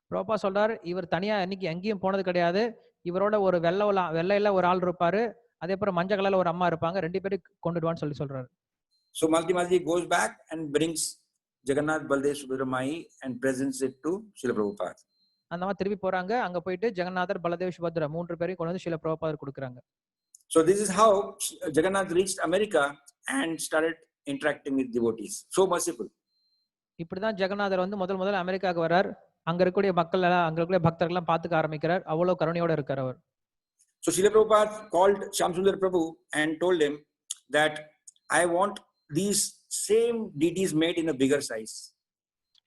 Speaker 1: Prabhupad சொல்றாரு, இவர் தனியா இன்னைக்கு எங்கேயும் போனது கிடையாது, இவரோட ஒரு வெள்ளையில ஒரு ஆள் இருப்பாரு, அதே போல மஞ்சள் கலர்ல ஒரு அம்மா இருப்பாங்க, ரெண்டு பேரும் கொண்டுடுவான்னு சொல்லி சொல்றாரு.
Speaker 2: So Malati Mataji goes back and brings Jagannath, Baldev, Subhadra Mai and presents it to Srila Prabhupada.
Speaker 1: அந்த மாதிரி திருப்பி போறாங்க, அங்க போயிட்டு ஜெகநாதர், பலதேவ், சுபத்ரா மூன்று பேரையும் கொண்டு வந்து ஸ்ரீல பிரபுபாதர் கொடுக்குறாங்க.
Speaker 2: So this is how Jagannath reached America and started interacting with devotees. So merciful.
Speaker 1: இப்படிதான் ஜெகநாதர் வந்து முதல்ல அமெரிக்காவுக்கு வரார், அங்க இருக்கக்கூடிய பக்தர்கள் எல்லாம் பார்த்துக்க ஆரம்பிக்கிறார், அவ்வளவு கருணையோட இருக்கார் அவர்.
Speaker 2: So Srila Prabhupada called Shamsundar Prabhu and told him that I want these same deities made in a bigger size.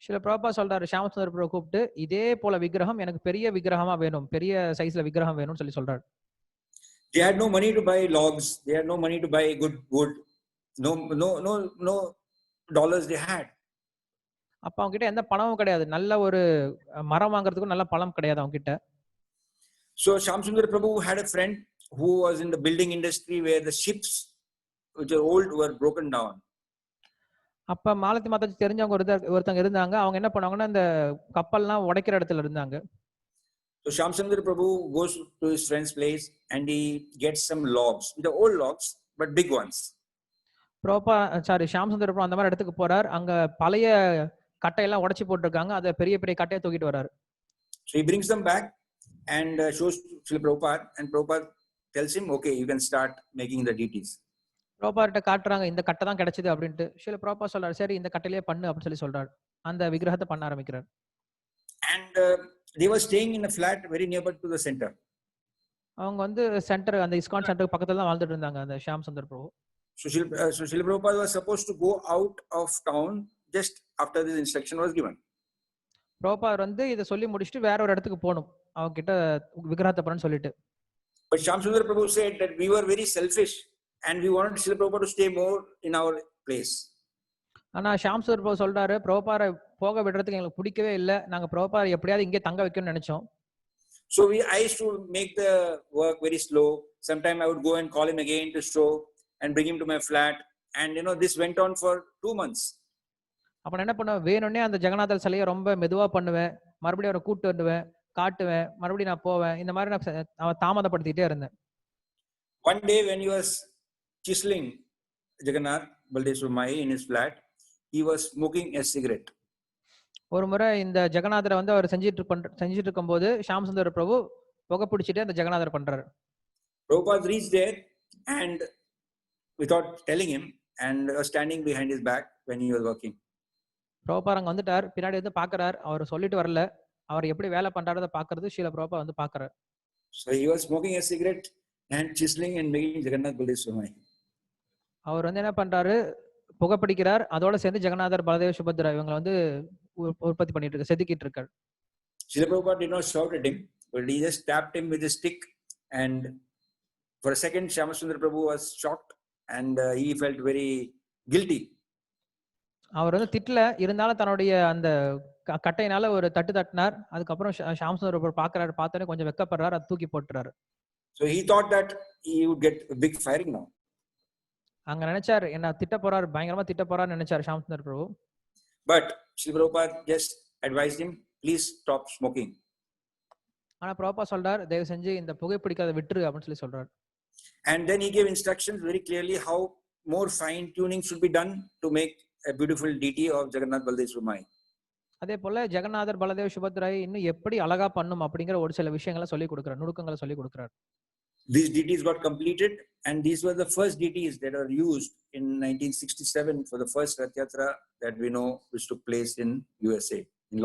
Speaker 1: சில பிரபா சொல்றாரு ஷியாம் சுந்தர் பிரபு கூப்பிட்டு இதே போல விக்கிரகம் எனக்கு பெரிய விக்கிரகமா வேணும், பெரிய சைஸ்ல விக்கிரகம் வேணும்னு சொல்றாரு.
Speaker 2: They had no money to buy logs. They had no money to buy good wood. No dollars they had.
Speaker 1: அப்ப அவங்க கிட்ட எந்த பணமும் கிடையாது, நல்ல ஒரு மரம் வாங்குறதுக்கும் நல்ல பணம் கிடையாது அவங்க கிட்ட.
Speaker 2: So Shyam Sundar Prabhu had a friend who was in the building industry where the ships which are old were broken down.
Speaker 1: அப்ப மாலதி மாதாஜி தெரிஞ்சவங்க ஒருத்தங்க இருந்தாங்க. அவங்க என்ன பண்ணுவாங்கன்னா இந்த கப்பல்லாம் உடைக்கிற இடத்துல இருந்தாங்க.
Speaker 2: So Shyam Sundar Prabhu goes to his friend's place and he gets some logs, the old logs but big ones.
Speaker 1: Shyam Sundar பிரபு அந்த மாதிரி இடத்துக்கு போறார். அங்க பழைய கட்டையெல்லாம் உடைச்சு போட்டிருக்காங்க, அதை பெரிய பெரிய கட்டையை தூக்கிட்டு வராரு.
Speaker 2: So he brings them back and shows Srila Prabhupada, and Prabhupada tells him, okay, you can start making the deities.
Speaker 1: பிரபுபாட்ட காட்டுறாங்க, இந்த கட்டை தான் கிடைச்சது அப்படின்ட்டு. சில பிரபா சொல்றாரு, சரி இந்த கட்டையிலே பண்ணு அப்படின்னு சொல்றாரு. அந்த விக்கிரகத்தை பண்ண ஆரம்பிக்கிறார்.
Speaker 2: And they were staying in a flat very nearby to the center.
Speaker 1: அவங்க வந்து சென்டர், அந்த இஸ்கான் சென்டருக்கு பக்கத்துல தான் வாழ்ந்துட்டு இருந்தாங்க அந்த ஷியாம் சுந்தர் பிரபு.
Speaker 2: So Srila Prabhupada was supposed to go out of town just after this instruction was given.
Speaker 1: பிரபுபாதர் வந்து இதை சொல்லி முடிச்சுட்டு வேற ஒரு இடத்துக்கு போகணும் அவங்க கிட்ட விக்கிரகத்தை பண்ணு சொல்லிட்டு.
Speaker 2: But Shyam Sundar Prabhu said that we were very selfish and we wanted Srila Prabhupada to stay more in our place.
Speaker 1: ஆனா ஷியாம் சுந்தர் பிரபு சொல்றாரு, பிரபுபாரை போக விடுறதுக்கு எங்களுக்கு பிடிக்கவே இல்லை, நாங்க பிரபுபாரை எப்படியாவது இங்கே தங்க வைக்கணும்னு நினைச்சோம்.
Speaker 2: So I used to make the work very slow. Sometime I would go and call him again to show and bring him to my flat, and this went on for 2 months.
Speaker 1: அப்ப நான் என்ன பண்ணுவேன், வேணும்னே அந்த ஜெகநாதர் சிலையை ரொம்ப மெதுவா பண்ணுவேன், மறுபடியும் அவரை கூட்டு வருவேன், காட்டுவேன், மறுபடியும் நான் போவேன், இந்த மாதிரி நான் தாமதப்படுத்திட்டே இருந்தேன்.
Speaker 2: One day when he was chiseling Jagannath Baldeswar Mai in his flat, he was smoking a cigarette.
Speaker 1: ஒரு முறை இந்த ஜெகநாதரை வந்து அவர் செஞ்சிட்டு இருக்கும்போது ஷியாம் சுந்தர் பிரபு புகை பிடிச்சிட்டு அந்த ஜெகநாதர் பண்றாரு.
Speaker 2: Prabhupada reached there and without telling him, and was standing behind his back when he was working.
Speaker 1: Prabhupada அங்க வந்துட்டார், பின்னாடி வந்து பாக்குறார், அவர் சொல்லிட்டு வரல, அவர் எப்படி வேலை பண்றாரத பாக்குறது ஸ்ரீல பிரபுபார் வந்து பாக்குறார்.
Speaker 2: So he was smoking a cigarette and chiseling and making Jagannath Baldeswar Mai.
Speaker 1: அவர் வந்து என்ன பண்றாரு, புகை பிடிக்கிறார், அதோட சேர்ந்து ஜெகநாதர் பலதேவ சுபத்ரா இவங்க வந்து உற்பத்தி பண்ணிட்டு இருக்க செதுக்கிட்டு இருக்காரு.
Speaker 2: Srila Prabhupada did not shout at him, but he just tapped him with a stick, and for a second Shyam Sundar Prabhu was shocked and he felt very guilty.
Speaker 1: அவர் வந்து திட்டல, இருந்தாலும் தன்னுடைய அந்த கட்டையினால ஒரு தட்டு தட்டினார். அதுக்கப்புறம் ஷியாம் சுந்தர் பிரபு பாக்குறாரு, பார்த்தோன்னே கொஞ்சம் வெக்கப்படுறாரு, அதை தூக்கி போட்டுறாரு.
Speaker 2: So he thought that he would get a big firing now.
Speaker 1: அங்க நினைச்சாரு, என்ன திட்ட போறாரு, பயங்கரமா திட்ட போறாருன்னு நினைச்சாரு ஷியாம் சுந்தர் பிரபு.
Speaker 2: But Srila Prabhupada just advised him, please stop smoking.
Speaker 1: ஆனா பிரபுபா சொல்றார், தயவு செஞ்சு இந்த புகை பிடிக்காத விட்டுரு அப்படின்னு சொல்றாரு.
Speaker 2: And then he gave instructions very clearly how more fine tuning should be done to make a beautiful deity of Jagannath Baldeswar Mai.
Speaker 1: அதே போல ஜெகநாதர் பலதேவ சுபத்ராய் இன்னும் எப்படி அழகா பண்ணும் அப்படிங்கிற ஒரு சில விஷயங்களை சொல்லி கொடுக்கிறார், நுணுக்கங்களை சொல்லி கொடுக்கிறார்.
Speaker 2: These deities got completed, and these were the first deities that are used in 1967 for the first Rath Yatra that we know, which took place in USA, in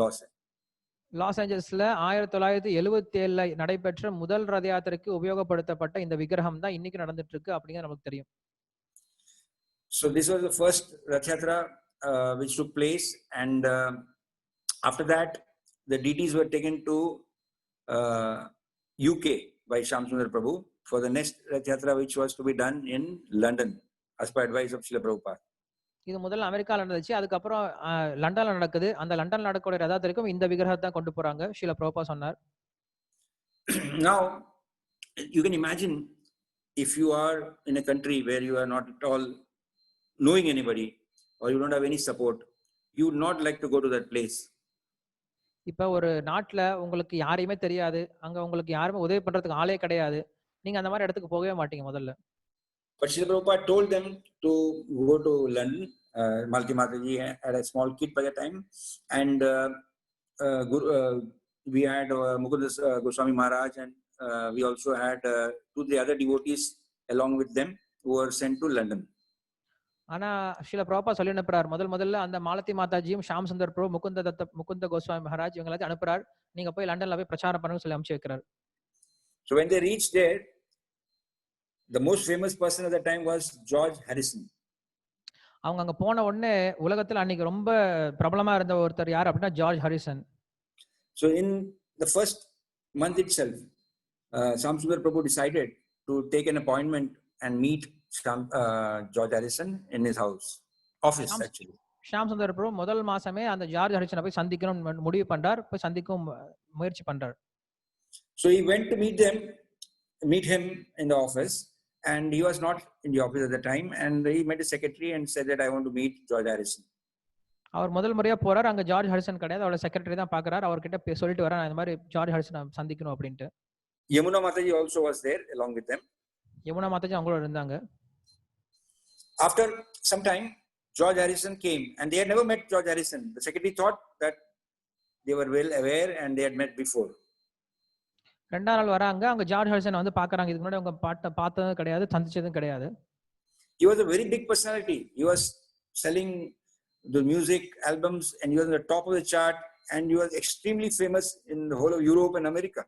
Speaker 1: Los ஏஞ்சல்ஸ்ல 1977 நடைபெற்ற முதல் ரத யாத்திரைக்கு உபயோகப்படுத்தப்பட்ட இந்த விக்கிரகம் தான் இன்னைக்கு நடந்துட்டு இருக்கு அப்படிங்கிறது நமக்கு தெரியும்.
Speaker 2: So this was the first Rath Yatra which took place, and after that the deities were taken to UK by Shyam Sundar Prabhu for the next Rath Yatra, which was to be done in London as per advice of Srila Prabhupada.
Speaker 1: இது முதல்ல அமெரிக்கால நடந்துச்சு, அதுக்கப்புறம் லண்டன்ல நடக்குது. அந்த லண்டன்ல நடக்கக்கூடிய ரதத்திற்கும் இந்த விக்கிரகத்தை கொண்டு போறாங்க, ஸ்ரீல பிரபுபாத் சொன்னார்.
Speaker 2: Now you can imagine, if you are in a country where you are not at all knowing anybody or you don't have any support, you would not like to go to that place.
Speaker 1: இப்ப ஒரு நாட்டுல உங்களுக்கு யாரையுமே தெரியாது, அங்க உங்களுக்கு யாருமே உதவி பண்றதுக்கு ஆளே கிடையாது, நீங்க அந்த மாதிரி இடத்துக்கு போகவே மாட்டீங்க முதல்ல.
Speaker 2: But Srila Prabhupada told them to go to London. Malki Mataji had a small kid by that time, and we had Mukunda Goswami Maharaj, and we also had 2-3 other devotees along with them who were sent to London.
Speaker 1: ஆனா ஸ்ரீல பிரபுபாத் சொல்லி அனுப்புறார், முதல்ல அந்த மாலதி மாதாஜியும் ஷியாம் சுந்தர் பிரபு முகுந்த கோஸ்வாமி மகாராஜ் இவங்க எல்லாத்தையும் அனுப்புறார், நீங்க போய் லண்டன்ல போய் பிரச்சாரம் பண்ணுங்க சொல்லி அனுப்பிச்சு வைக்கிறார்.
Speaker 2: So when they reached there, the most famous person at that time was George Harrison.
Speaker 1: அவங்க அங்க போன உடனே உலகத்துல அன்னைக்கு ரொம்ப பிரபலமா இருந்த ஒருத்தர் யார் அப்படின்னா George Harrison.
Speaker 2: So in the first month itself, Shamsundar Prabhu decided to take an appointment and meet George Harrison in his office actually.
Speaker 1: Sham Sundar Prabhu முதல் மாசமே அந்த ஜார்ஜ் ஹாரிசனை போய் சந்திக்கணும் முடிவு பண்றார். போய் சந்திக்கும் முயற்சி பண்றார்.
Speaker 2: So he went to meet him in the office, and he was not in the office at the time, and he met his secretary and said that I want to meet George Harrison.
Speaker 1: அவர் முதல் முறையா போறார். அங்க George Harrison கிடையாது, அவரோட secretary தான் பாக்குறாரு. அவர்கிட்ட சொல்லிட்டு வரேன், இந்த மாதிரி ஜார்ஜ் ஹாரிசனை சந்திக்கணும் அப்படின்ட்டு.
Speaker 2: Yamuna Mataji also was there along with them.
Speaker 1: Yamuna Mataji அவங்களோட இருந்தாங்க.
Speaker 2: After some time, George Harrison came, and they had never met George Harrison. The secretary thought that they were well aware and they had met before.
Speaker 1: ரெண்டாம் நாள் வராங்க, அங்க George Harrison வந்து பாக்குறாங்க. இதுக்கு முன்னாடி அவங்க பார்த்ததும் கிடையாது, சந்திச்சதும் கிடையாது.
Speaker 2: He was a very big personality. He was selling the music albums, and he was on the top of the chart, and he was extremely famous in the whole of Europe and America.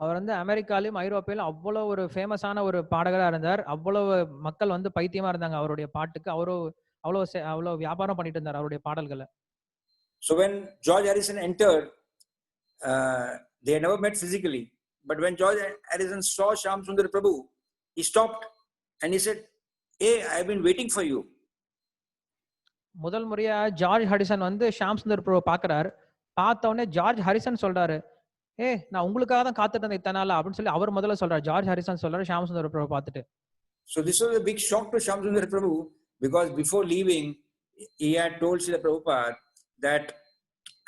Speaker 1: அவர் வந்து அமெரிக்காலையும் ஐரோப்பியிலும் அவ்வளவு ஒரு ஃபேமஸான ஒரு பாடகரா இருந்தார். அவ்வளவு மக்கள் வந்து பைத்தியமா இருந்தாங்க அவருடைய பாட்டுக்கு. அவ்வளவு வியாபாரம் பண்ணிட்டு இருந்தார் அவருடைய பாடல்களை.
Speaker 2: So when George Harrison entered, they had never met physically, but when George Harrison saw Shyam Sundar Prabhu, he stopped and he said, "Hey, I have been waiting for you."
Speaker 1: முதல் முறையா ஜார்ஜ் ஹாரிசன் வந்து ஷாம் சுந்தர் பிரபு பாக்குறாரு. பார்த்த உடனே George Harrison சொல்றாரு, நான் உங்களுக்காக தான் காத்துட்டு இருந்தேன் இத்தனை நாளா அப்படின்னு சொல்லி அவர் முதல்ல சொல்றாரு. ஜார்ஜ் ஹாரிசன் சொல்றாரு ஷாம் சுந்தர் பிரபு பார்த்துட்டு.
Speaker 2: So this was a big shock to Shyam Sundar Prabhu, because before leaving he had told Srila Prabhupada that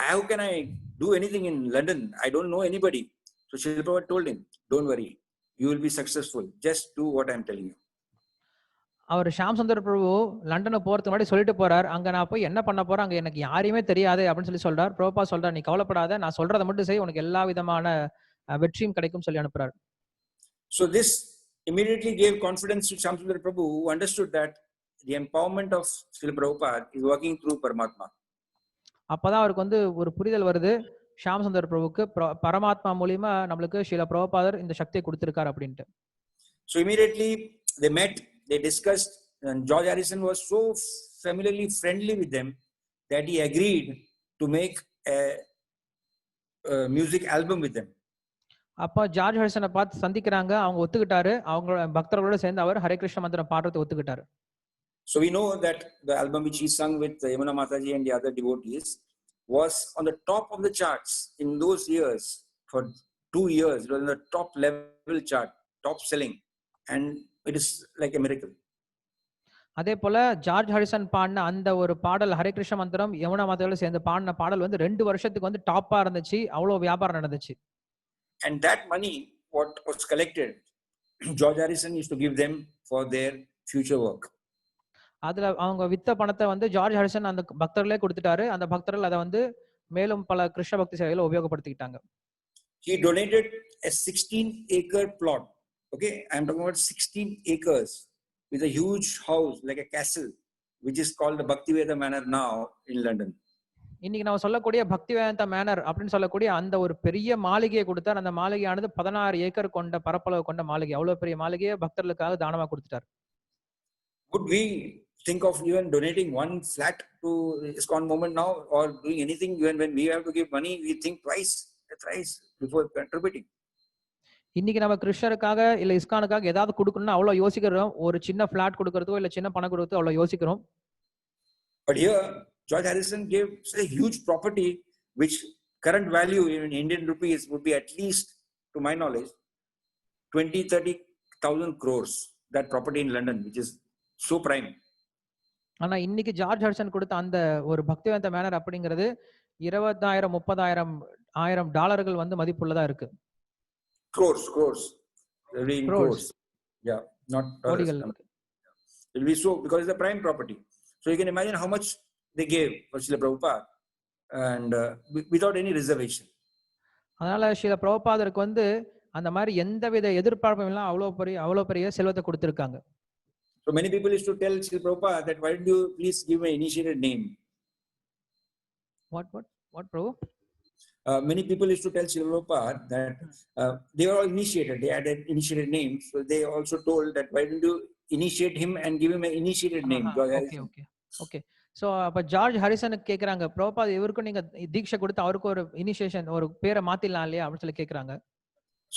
Speaker 2: how can I do anything in London? I don't know anybody. So Srila Prabhupada told him, don't worry, you will be successful. Just do what I am telling you.
Speaker 1: அவர் ஷாம் சுந்தர் பிரபு லண்டனுக்கு போறதுக்கு முன்னாடி சொல்லிட்டு போறார், அங்க நான் போய் என்ன பண்ண போறேன், அங்க எனக்கு யாரையுமே தெரியாது அப்படின்னு சொல்லி சொல்றார். பிரபுபா சொல்றார், நீ கவலைப்படாத, நான் சொல்றதை மட்டும் செய், உனக்கு எல்லா விதமான வெற்றியும் கிடைக்கும் சொல்லி அனுப்புறார்.
Speaker 2: So this immediately gave confidence to Shyam Sundar Prabhu, who understood that the empowerment of Srila Prabhupada is working through Paramatma.
Speaker 1: அப்பதான் அவருக்கு வந்து ஒரு புரிதல் வருது, ஷாம் சுந்தர் பிரபுக்கு பரமாத்மா மூலியமா நம்மளுக்கு ஸ்ரீல பிரபுபாதர் இந்த சக்தியை கொடுத்திருக்கார் அப்படின்ட்டு.
Speaker 2: So immediately they met, they discussed, and George Harrison was so familiarly friendly with them that he agreed to make a music album with them.
Speaker 1: அப்ப ஜார்ஜ் ஹாரிசனை பார்த்து சந்திக்கிறாங்க, அவங்க ஒத்துக்கிட்டாரு. அவங்களோட பக்தர்களோட சேர்ந்து அவர் ஹரே கிருஷ்ண மந்திரம் பாடுறதை ஒத்துக்கிட்டாரு.
Speaker 2: So we know that the album which he sung with Yamuna Mataji and the other devotees was on the top of the charts in those years. For 2 years it was on the top level chart, top selling, and it is like a miracle.
Speaker 1: அதே போல George Harrison பாடின அந்த ஒரு பாடல் ஹரே கிருஷ்ண மந்திரம் யமுனா மாதாவோட சேர்ந்து பாடின பாடல் வந்து 2 வருஷத்துக்கு வந்து டாப்பா இருந்துச்சு. அவ்வளவு வியாபாரம் நடந்துச்சு.
Speaker 2: And that money what was collected, George Harrison used to give them for their future work.
Speaker 1: அதுல அவங்க வித்த பணத்தை வந்து ஜார்ஜ் ஹாரிசன் அந்த பக்தர்களே கொடுத்துட்டாரு. அந்த பக்தர்கள் அதை வந்து மேலும் பல கிருஷ்ண பக்தி சேவையில உபயோகப்படுத்திக்கிட்டாங்க.
Speaker 2: He donated a 16-acre plot. Okay, I am talking about 16 acres with a huge house like a castle, which is called the Bhaktivedanta Manor now in London.
Speaker 1: இன்னைக்கு நம்ம சொல்லக்கூடிய பக்திவேதாந்தா மேனர் அப்படின்னு சொல்லக்கூடிய அந்த ஒரு பெரிய மாளிகையை கொடுத்தார். அந்த மாளிகையானது 16 ஏக்கர் கொண்ட பரப்பளவு கொண்ட மாளிகை. அவ்வளவு பெரிய மாளிகையை பக்தர்களுக்காக தானமா கொடுத்துட்டார்.
Speaker 2: Would we think of even donating one flat to ISKCON movement now, or doing anything? Even when we have to give money, we think twice, thrice before contributing.
Speaker 1: இன்னைக்கு நம்ம கிருஷ்ணருக்காக இல்ல இஸ்கானுக்காக ஏதாவது கொடுக்கணும்னா அவ்வளவு யோசிக்கிறோம். ஒரு சின்ன பிளாட் கொடுக்கறதோ இல்ல சின்ன பணம் கொடுக்கறதோ அவ்வளவு யோசிக்கிறோம்.
Speaker 2: But here George Harrison gave a huge property which current value in Indian rupees would be at least, to my knowledge, 20-30,000 crores. That property in London, which is so prime.
Speaker 1: ஆனா இன்னைக்கு George Harrison கொடுத்த அந்த ஒரு பக்திவேதாந்தா manor அப்படிங்கிறது 20,000-30,000 டாலர்கள் வந்து மதிப்புள்ளதா இருக்கு.
Speaker 2: Crores.
Speaker 1: Crores.
Speaker 2: Yeah, not dollars. It will be so, because it's a prime property. So you can imagine how much they gave for Srila Prabhupada, and without any reservation.
Speaker 1: அதனால ஸ்ரீல பிரபுபாதருக்கு வந்து அந்த மாதிரி எந்தவித எதிர்பார்ப்பும் இல்லாம அவ்வளவு பெரிய செல்வத்தை கொடுத்திருக்காங்க.
Speaker 2: So many people used to tell Srila Prabhupada that, why don't you please give my initiated name?
Speaker 1: What Prabhu?
Speaker 2: Many people used to tell Srila Prabhupada that they were all initiated. They had an initiated name. So they also told that, why don't you initiate him and give him an initiated name. George
Speaker 1: okay
Speaker 2: Harrison.
Speaker 1: Okay okay. So அப்ப George ஹாரிசனுக்கு கேக்குறாங்க, பிரபுபாத் இவருக்கும் நீங்க தீட்சை கொடுத்து அவருக்கு ஒரு initiation ஒரு பேரை மாத்திடலாம் இல்லையா அப்படின்னு சொல்லி கேக்குறாங்க.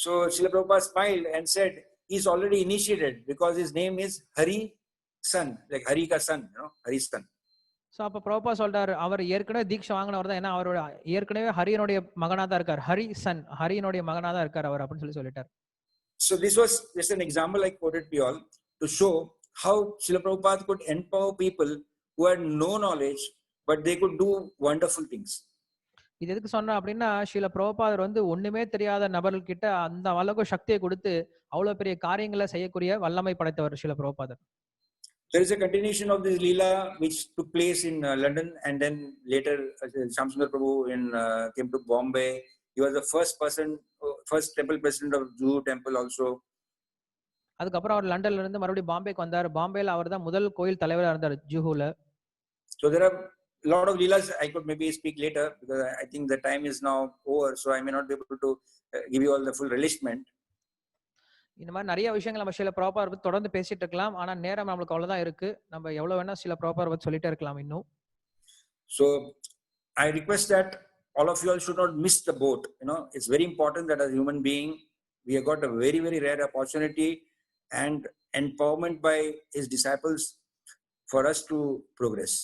Speaker 2: So Srila Prabhupada smiled and said, he's already initiated because his name is Hari son, like Hari ka son, Hari's son.
Speaker 1: So அப்ப பிரபுபா சொல்றாரு, அவர் ஏற்கனவே தீட்சை வாங்கினவர் தான், ஏன்னா அவரோட ஏற்கனவே ஹரியனுடைய மகனா தான் இருக்கார், ஹரி சன், ஹரியனுடைய மகனா தான் இருக்கார் அவர் அப்படின்னு சொல்லிட்டார்.
Speaker 2: So this was just an example I quoted to you all to show how Srila Prabhupada could empower people who had no knowledge, but they could do wonderful things.
Speaker 1: இது எதுக்கு சொன்னோம் அப்படின்னா, ஸ்ரீல பிரபுபாதர் வந்து ஒண்ணுமே தெரியாத நபர்கிட்ட அந்த அளவுக்கு சக்தியை கொடுத்து அவ்வளவு பெரிய காரியங்களை செய்யக்கூடிய வல்லமை படைத்தவர் ஸ்ரீல பிரபுபாதர்.
Speaker 2: There is a continuation of this Leela which took place in London, and then later Shamsundar Prabhu came to Bombay. He was the first temple president of Juhu temple also.
Speaker 1: அதுக்கப்புறம் அவர் லண்டன்ல இருந்து மறுபடியும் பாம்பேக்கு வந்தார். பாம்பேல அவர் தான் முதல் கோயில் தலைவரா இருந்தார் ஜுஹூல.
Speaker 2: So there are a lot of Leelas I could maybe speak later because I think the time is now over, so I may not be able to give you all the full relishment.
Speaker 1: இந்த மாதிரி நிறைய விஷயங்கள் நம்ம ஸ்ரீல பிரபுபாதர் பத்தி தொடர்ந்து பேசிட்டு இருக்கலாம், ஆனா நேரம் நம்மளுக்கு அவ்வளவுதான் இருக்கு. நம்ம எவ்வளவு வேணா ஸ்ரீல பிரபுபாதர் பத்தி சொல்லிட்டே இருக்கலாம் இன்னும்.
Speaker 2: So I request that all of you all should not miss the boat. It's very important that as a human being we have got a very, very rare opportunity and empowerment by his disciples for us to progress.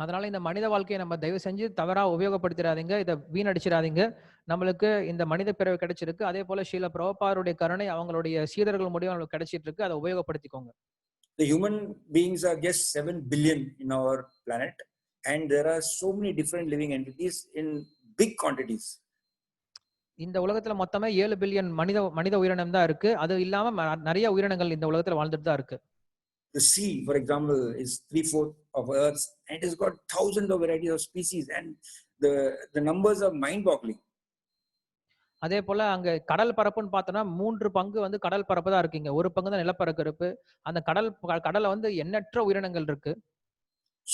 Speaker 1: அதனால இந்த மனித வாழ்க்கையை நம்ம தயவு செஞ்சு தவறா உபயோகப்படுத்திடாதீங்க, இதை வீணடிச்சிடாதீங்க. நம்மளுக்கு இந்த மனித பிறவி கிடைச்சிருக்கு, அதே போல ஸ்ரீல பிரபுபாதருடைய கருணை அவங்களுடைய சீடர்கள் மூலமா நம்மளுக்கு கிடைச்சிட்டு இருக்கு, அதை உபயோகப்படுத்திக்கோங்க.
Speaker 2: The human beings are just 7 billion in our planet, and there are so many different living entities in big quantities.
Speaker 1: இந்த உலகத்துல மொத்தமே 7 பில்லியன் மனித உயிரினம் தான் இருக்கு. அது இல்லாம நிறைய உயிரினங்கள் இந்த உலகத்துல வாழ்ந்துட்டு தான் இருக்கு.
Speaker 2: The sea, for example, is 3/4 of Earth, and it has got thousands of varieties of species, and the numbers are mind-boggling.
Speaker 1: அதே போல அங்க கடல் பரப்புன்னு பார்த்தோம்னா 3 பங்கு வந்து கடல் பரப்பு தான் இருக்குங்க, 1 பங்கு தான் நிலப்பரப்பு. அந்த கடல்ல வந்து எண்ணற்ற உயிரினங்கள் இருக்கு.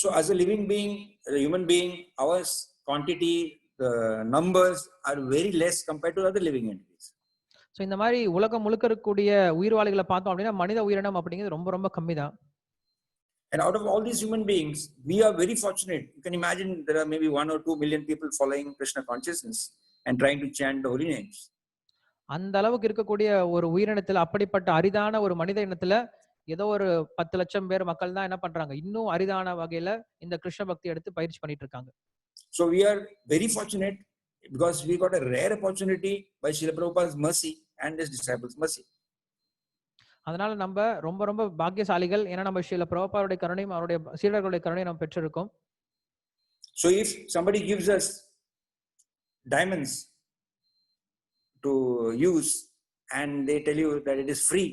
Speaker 2: So as a living being, a human being, our quantity, the numbers are very less compared to other living entities.
Speaker 1: So இந்த மாதிரி உலகம் முழுக்க இருக்கக்கூடிய உயிர்வாழிகளை பார்த்தோம் அப்படின்னா மனித உயிரினம் அப்படிங்கிறது ரொம்ப ரொம்ப கம்மி தான்.
Speaker 2: And out of all these human beings, we are very fortunate. You can imagine there are maybe 1 or 2 million people following Krishna consciousness and trying to chant the holy names.
Speaker 1: அந்த அளவுக்கு இருக்கக்கூடிய ஒரு உயிரினத்துல, அப்படிப்பட்ட அரிதான ஒரு மனித இனத்துல ஏதோ ஒரு 10 லட்சம் பேர் மக்கள் தான் என்ன பண்றாங்க, இன்னும் அரிதான வகையில இந்த கிருஷ்ண பக்தி எடுத்து பயிற்சி பண்ணிட்டு இருக்காங்க.
Speaker 2: So we are very fortunate because we got a rare opportunity by Srila Prabhupada's mercy and his disciples' mercy.
Speaker 1: அதனால நம்ம ரொம்ப ரொம்ப பாக்கியசாலிகள், ஏன்னா நம்ம ஸ்ரீல பிரபுபாதருடைய கருணையும் அவருடைய சீடர்களுடைய கருணையும் நம்ம பெற்றிருக்கோம்.
Speaker 2: So if somebody gives us diamonds to use and they tell you that it is free,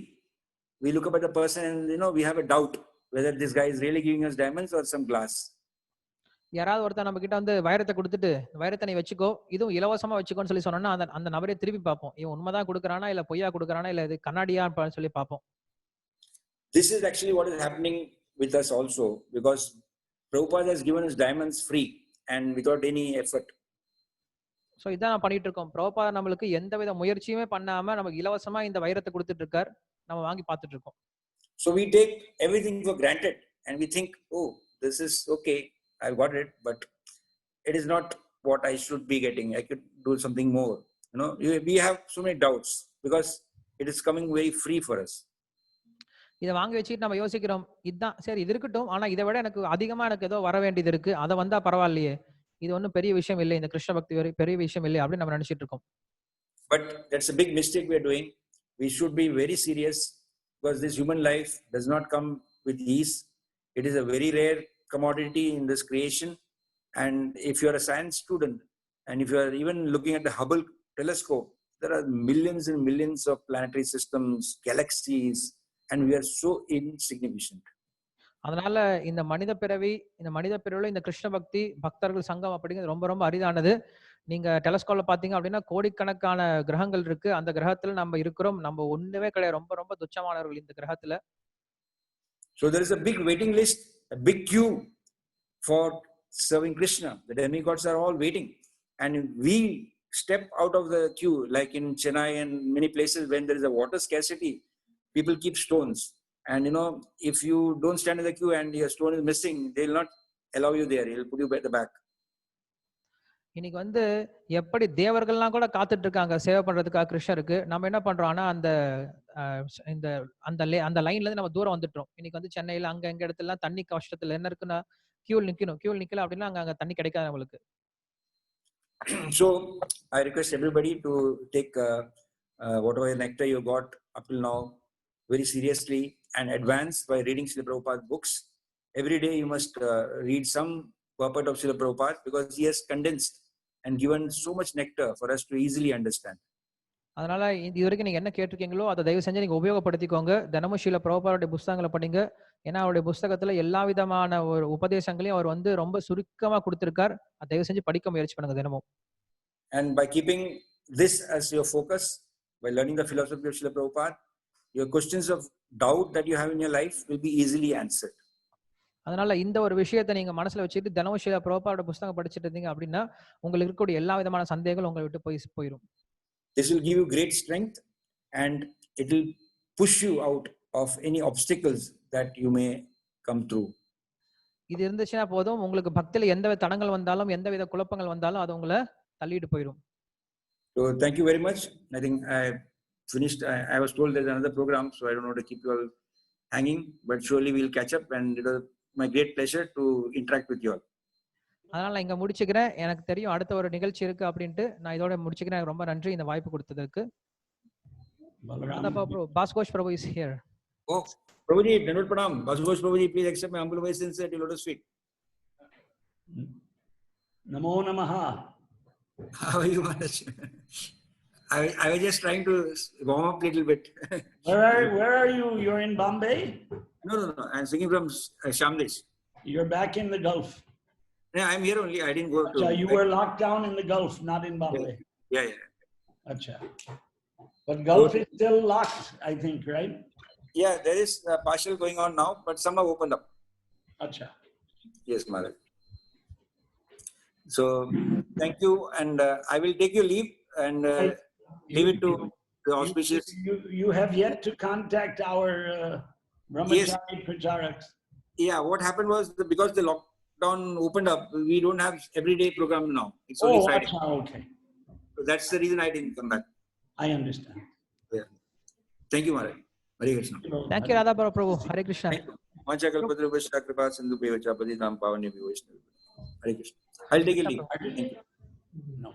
Speaker 2: we look up at the person and we have a doubt whether this guy is really giving us diamonds or some glass.
Speaker 1: யாராவது ஒருத்தர் நம்ம கிட்ட வந்து வைரத்தை கொடுத்துட்டு, வைரத்தை நீ வச்சுக்கோ, இதுவும் இலவசமா வச்சுக்கோன்னு சொல்லி சொன்னா அந்த நபரை திருப்பி பார்ப்போம், இவன் உண்மைதான் கொடுக்கறானா இல்ல பொய்யா கொடுக்கறானா இல்ல இது கண்ணாடியா சொல்லி பார்ப்போம்.
Speaker 2: This is actually what is happening with us also, because Prabhupada has given us diamonds free and without any effort.
Speaker 1: So இதான் நான் பண்ணிட்டு இருக்கோம். பிரபுபாதா நம்மளுக்கு எந்தவித முயற்சியுமே பண்ணாம நமக்கு இலவசமா இந்த வைரத்தை கொடுத்துட்டு இருக்கார், நம்ம வாங்கி பார்த்துட்டு இருக்கோம்.
Speaker 2: So we take everything for granted and we think, oh, this is okay, I've got it, but it is not what I should be getting. I could do something more. We have so many doubts because it is coming very free for us.
Speaker 1: இதை வாங்கி வச்சுட்டு நம்ம யோசிக்கிறோம், இதுதான் சரி, இது இருக்கட்டும், ஆனா இதை விட எனக்கு அதிகமா எனக்கு ஏதோ வர வேண்டியது இருக்கு, அதை வந்தா பரவாயில்லையே, இது ஒன்றும் பெரிய விஷயம் இல்லை, இந்த கிருஷ்ண பக்தி பெரிய விஷயம் இல்லை அப்படின்னு நம்ம நினைச்சிட்டு இருக்கோம்.
Speaker 2: But that's a big mistake we are doing. We should be very serious because this human life does not come with ease. It is a very rare commodity in this creation, and if you are a science student and if you are even looking at the Hubble telescope, there are millions and millions of planetary systems, galaxies, and we are so insignificant.
Speaker 1: அதனால இந்த மனித பிறவில இந்த கிருஷ்ண பக்தி பக்தர்கள் சங்கம் அப்படிங்கிறது ரொம்ப ரொம்ப அரிதானது. நீங்க டெலஸ்கோப்ல பாத்தீங்க அப்படின்னா கோடிக்கணக்கான கிரகங்கள் இருக்கு, அந்த கிரகத்துல நம்ம இருக்கிறோம், நம்ம ஒண்ணுமே கிடையாது, ரொம்ப ரொம்ப துச்சமானவர்கள் இந்த கிரகத்துல.
Speaker 2: So there is a big waiting list, a big queue for serving Krishna. The demigods are all waiting, and we step out of the queue, like in Chennai and many places when there is a water scarcity, people keep stones And if you don't stand in the queue and your stone is missing, they'll not allow you there. He'll put you at the back.
Speaker 1: இன்னைக்கு வந்து எப்படி தேவர்கள்லாம் கூட காத்துட்டு இருக்காங்க சேவை பண்றதுக்காக கிருஷ்ணருக்கு, நம்ம என்ன பண்றோம்? ஆனா அந்த இந்த அந்த லைன்ல இருந்து நம்ம தூரம் வந்துட்டோம். இன்னைக்கு வந்து சென்னையில அங்க எங்க இடத்துல தண்ணி கஷ்டத்துல என்ன இருக்குன்னா, கியூல் நிக்கல அப்படின்னா அங்க தண்ணி கிடைக்காது நம்மளுக்கு.
Speaker 2: So I request everybody to take whatever nectar you got up till now very seriously and advance by reading Srila Prabhupada's books. Every day you must read some purport of Srila Prabhupada, because he has condensed and given so much nectar for us to easily understand.
Speaker 1: அதனால இது வரைக்கும் நீங்க என்ன கேட்டிருக்கீங்களோ அதை தயவு செஞ்சு நீங்க உபயோகப்படுத்திக்கோங்க. தினமும் ஸ்ரீல பிரபுபாதுடைய புத்தகங்களை படிங்க. ஏன்னா அவருடைய புத்தகத்துல எல்லா விதமான ஒரு உபதேசங்களையும் அவர் வந்து ரொம்ப சுருக்கமா கொடுத்திருக்கார். அதை தயவு செஞ்சு படிக்க முயற்சி பண்ணுங்க தினமும்.
Speaker 2: And by keeping this as your focus, by learning the philosophy of Srila Prabhupada, your questions of doubt that you have in your life will be easily answered.
Speaker 1: அதனால இந்த ஒரு விஷயத்தை நீங்க மனசுல வச்சுட்டு தினமும் ஸ்ரீல பிரபுபாதோட புத்தகம் படிச்சிட்டு இருந்தீங்க அப்படின்னா உங்களுக்கு இருக்கக்கூடிய எல்லா விதமான சந்தேகங்களும் உங்களை விட்டு போயிடும்.
Speaker 2: This will give you great strength and it will push you out of any obstacles that you may come through.
Speaker 1: இது இருந்துச்சுன்னா போதும், உங்களுக்கு பக்தியில எந்தவித தடங்கள் வந்தாலும் எந்தவித குழப்பங்கள் வந்தாலும் அது உங்களை தள்ளிட்டு போயிடும்.
Speaker 2: So thank you very much. I think I finished. I was told there's another program, so I don't want to keep you all hanging, but surely we'll catch up, and it was my great pleasure to interact with you all.
Speaker 1: அதனால இங்க முடிச்சுக்கிறேன். எனக்கு தெரியும் அடுத்த ஒரு நிகழ்ச்சி இருக்கு அப்படின்ட்டு நான் இதோட முடிச்சுக்கிறேன். ரொம்ப நன்றி இந்த வாய்ப்பு கொடுத்ததற்கு. Basugosh Prabhu is here.
Speaker 2: Oh, Prabhuji, Dandavat Pranam. Basugosh Prabhuji, please accept my humble obeisance at your lotus feet.
Speaker 3: Namo Namaha.
Speaker 2: How are you, Maharaj? I was just trying to warm up a little bit.
Speaker 3: Where are you? You're in Bombay?
Speaker 2: No. I'm speaking from Shamdesh.
Speaker 3: You're back in the Gulf.
Speaker 2: Yeah, I'm here only. I didn't go to.
Speaker 3: Achha, you were locked down in the Gulf, not in Bombay.
Speaker 2: Yeah.
Speaker 3: Achha. But Gulf is still locked, I think, right?
Speaker 2: Yeah, there is a partial going on now, but some have opened up.
Speaker 3: Achha.
Speaker 2: Yes, Maharaj. So, thank you, and I will take your leave and leave it to the auspicious.
Speaker 3: You have yet to contact our Brahmachari Pracharaks.
Speaker 2: Yeah, what happened was because the lockdown opened up, we don't have everyday program now. It's only Friday.
Speaker 3: Achha, okay.
Speaker 2: So that's the reason I didn't come back.
Speaker 3: I understand.
Speaker 2: Yeah. Thank you, Maharaj. Hare Krishna.
Speaker 1: Thank you, Radha Prabhu. Hare Krishna.
Speaker 2: Vancha kalpatarubhasya kripa sindhu bheva cha patitam pavane bhyo Vaishnava. Hare Krishna. I'll take a leave.
Speaker 3: No.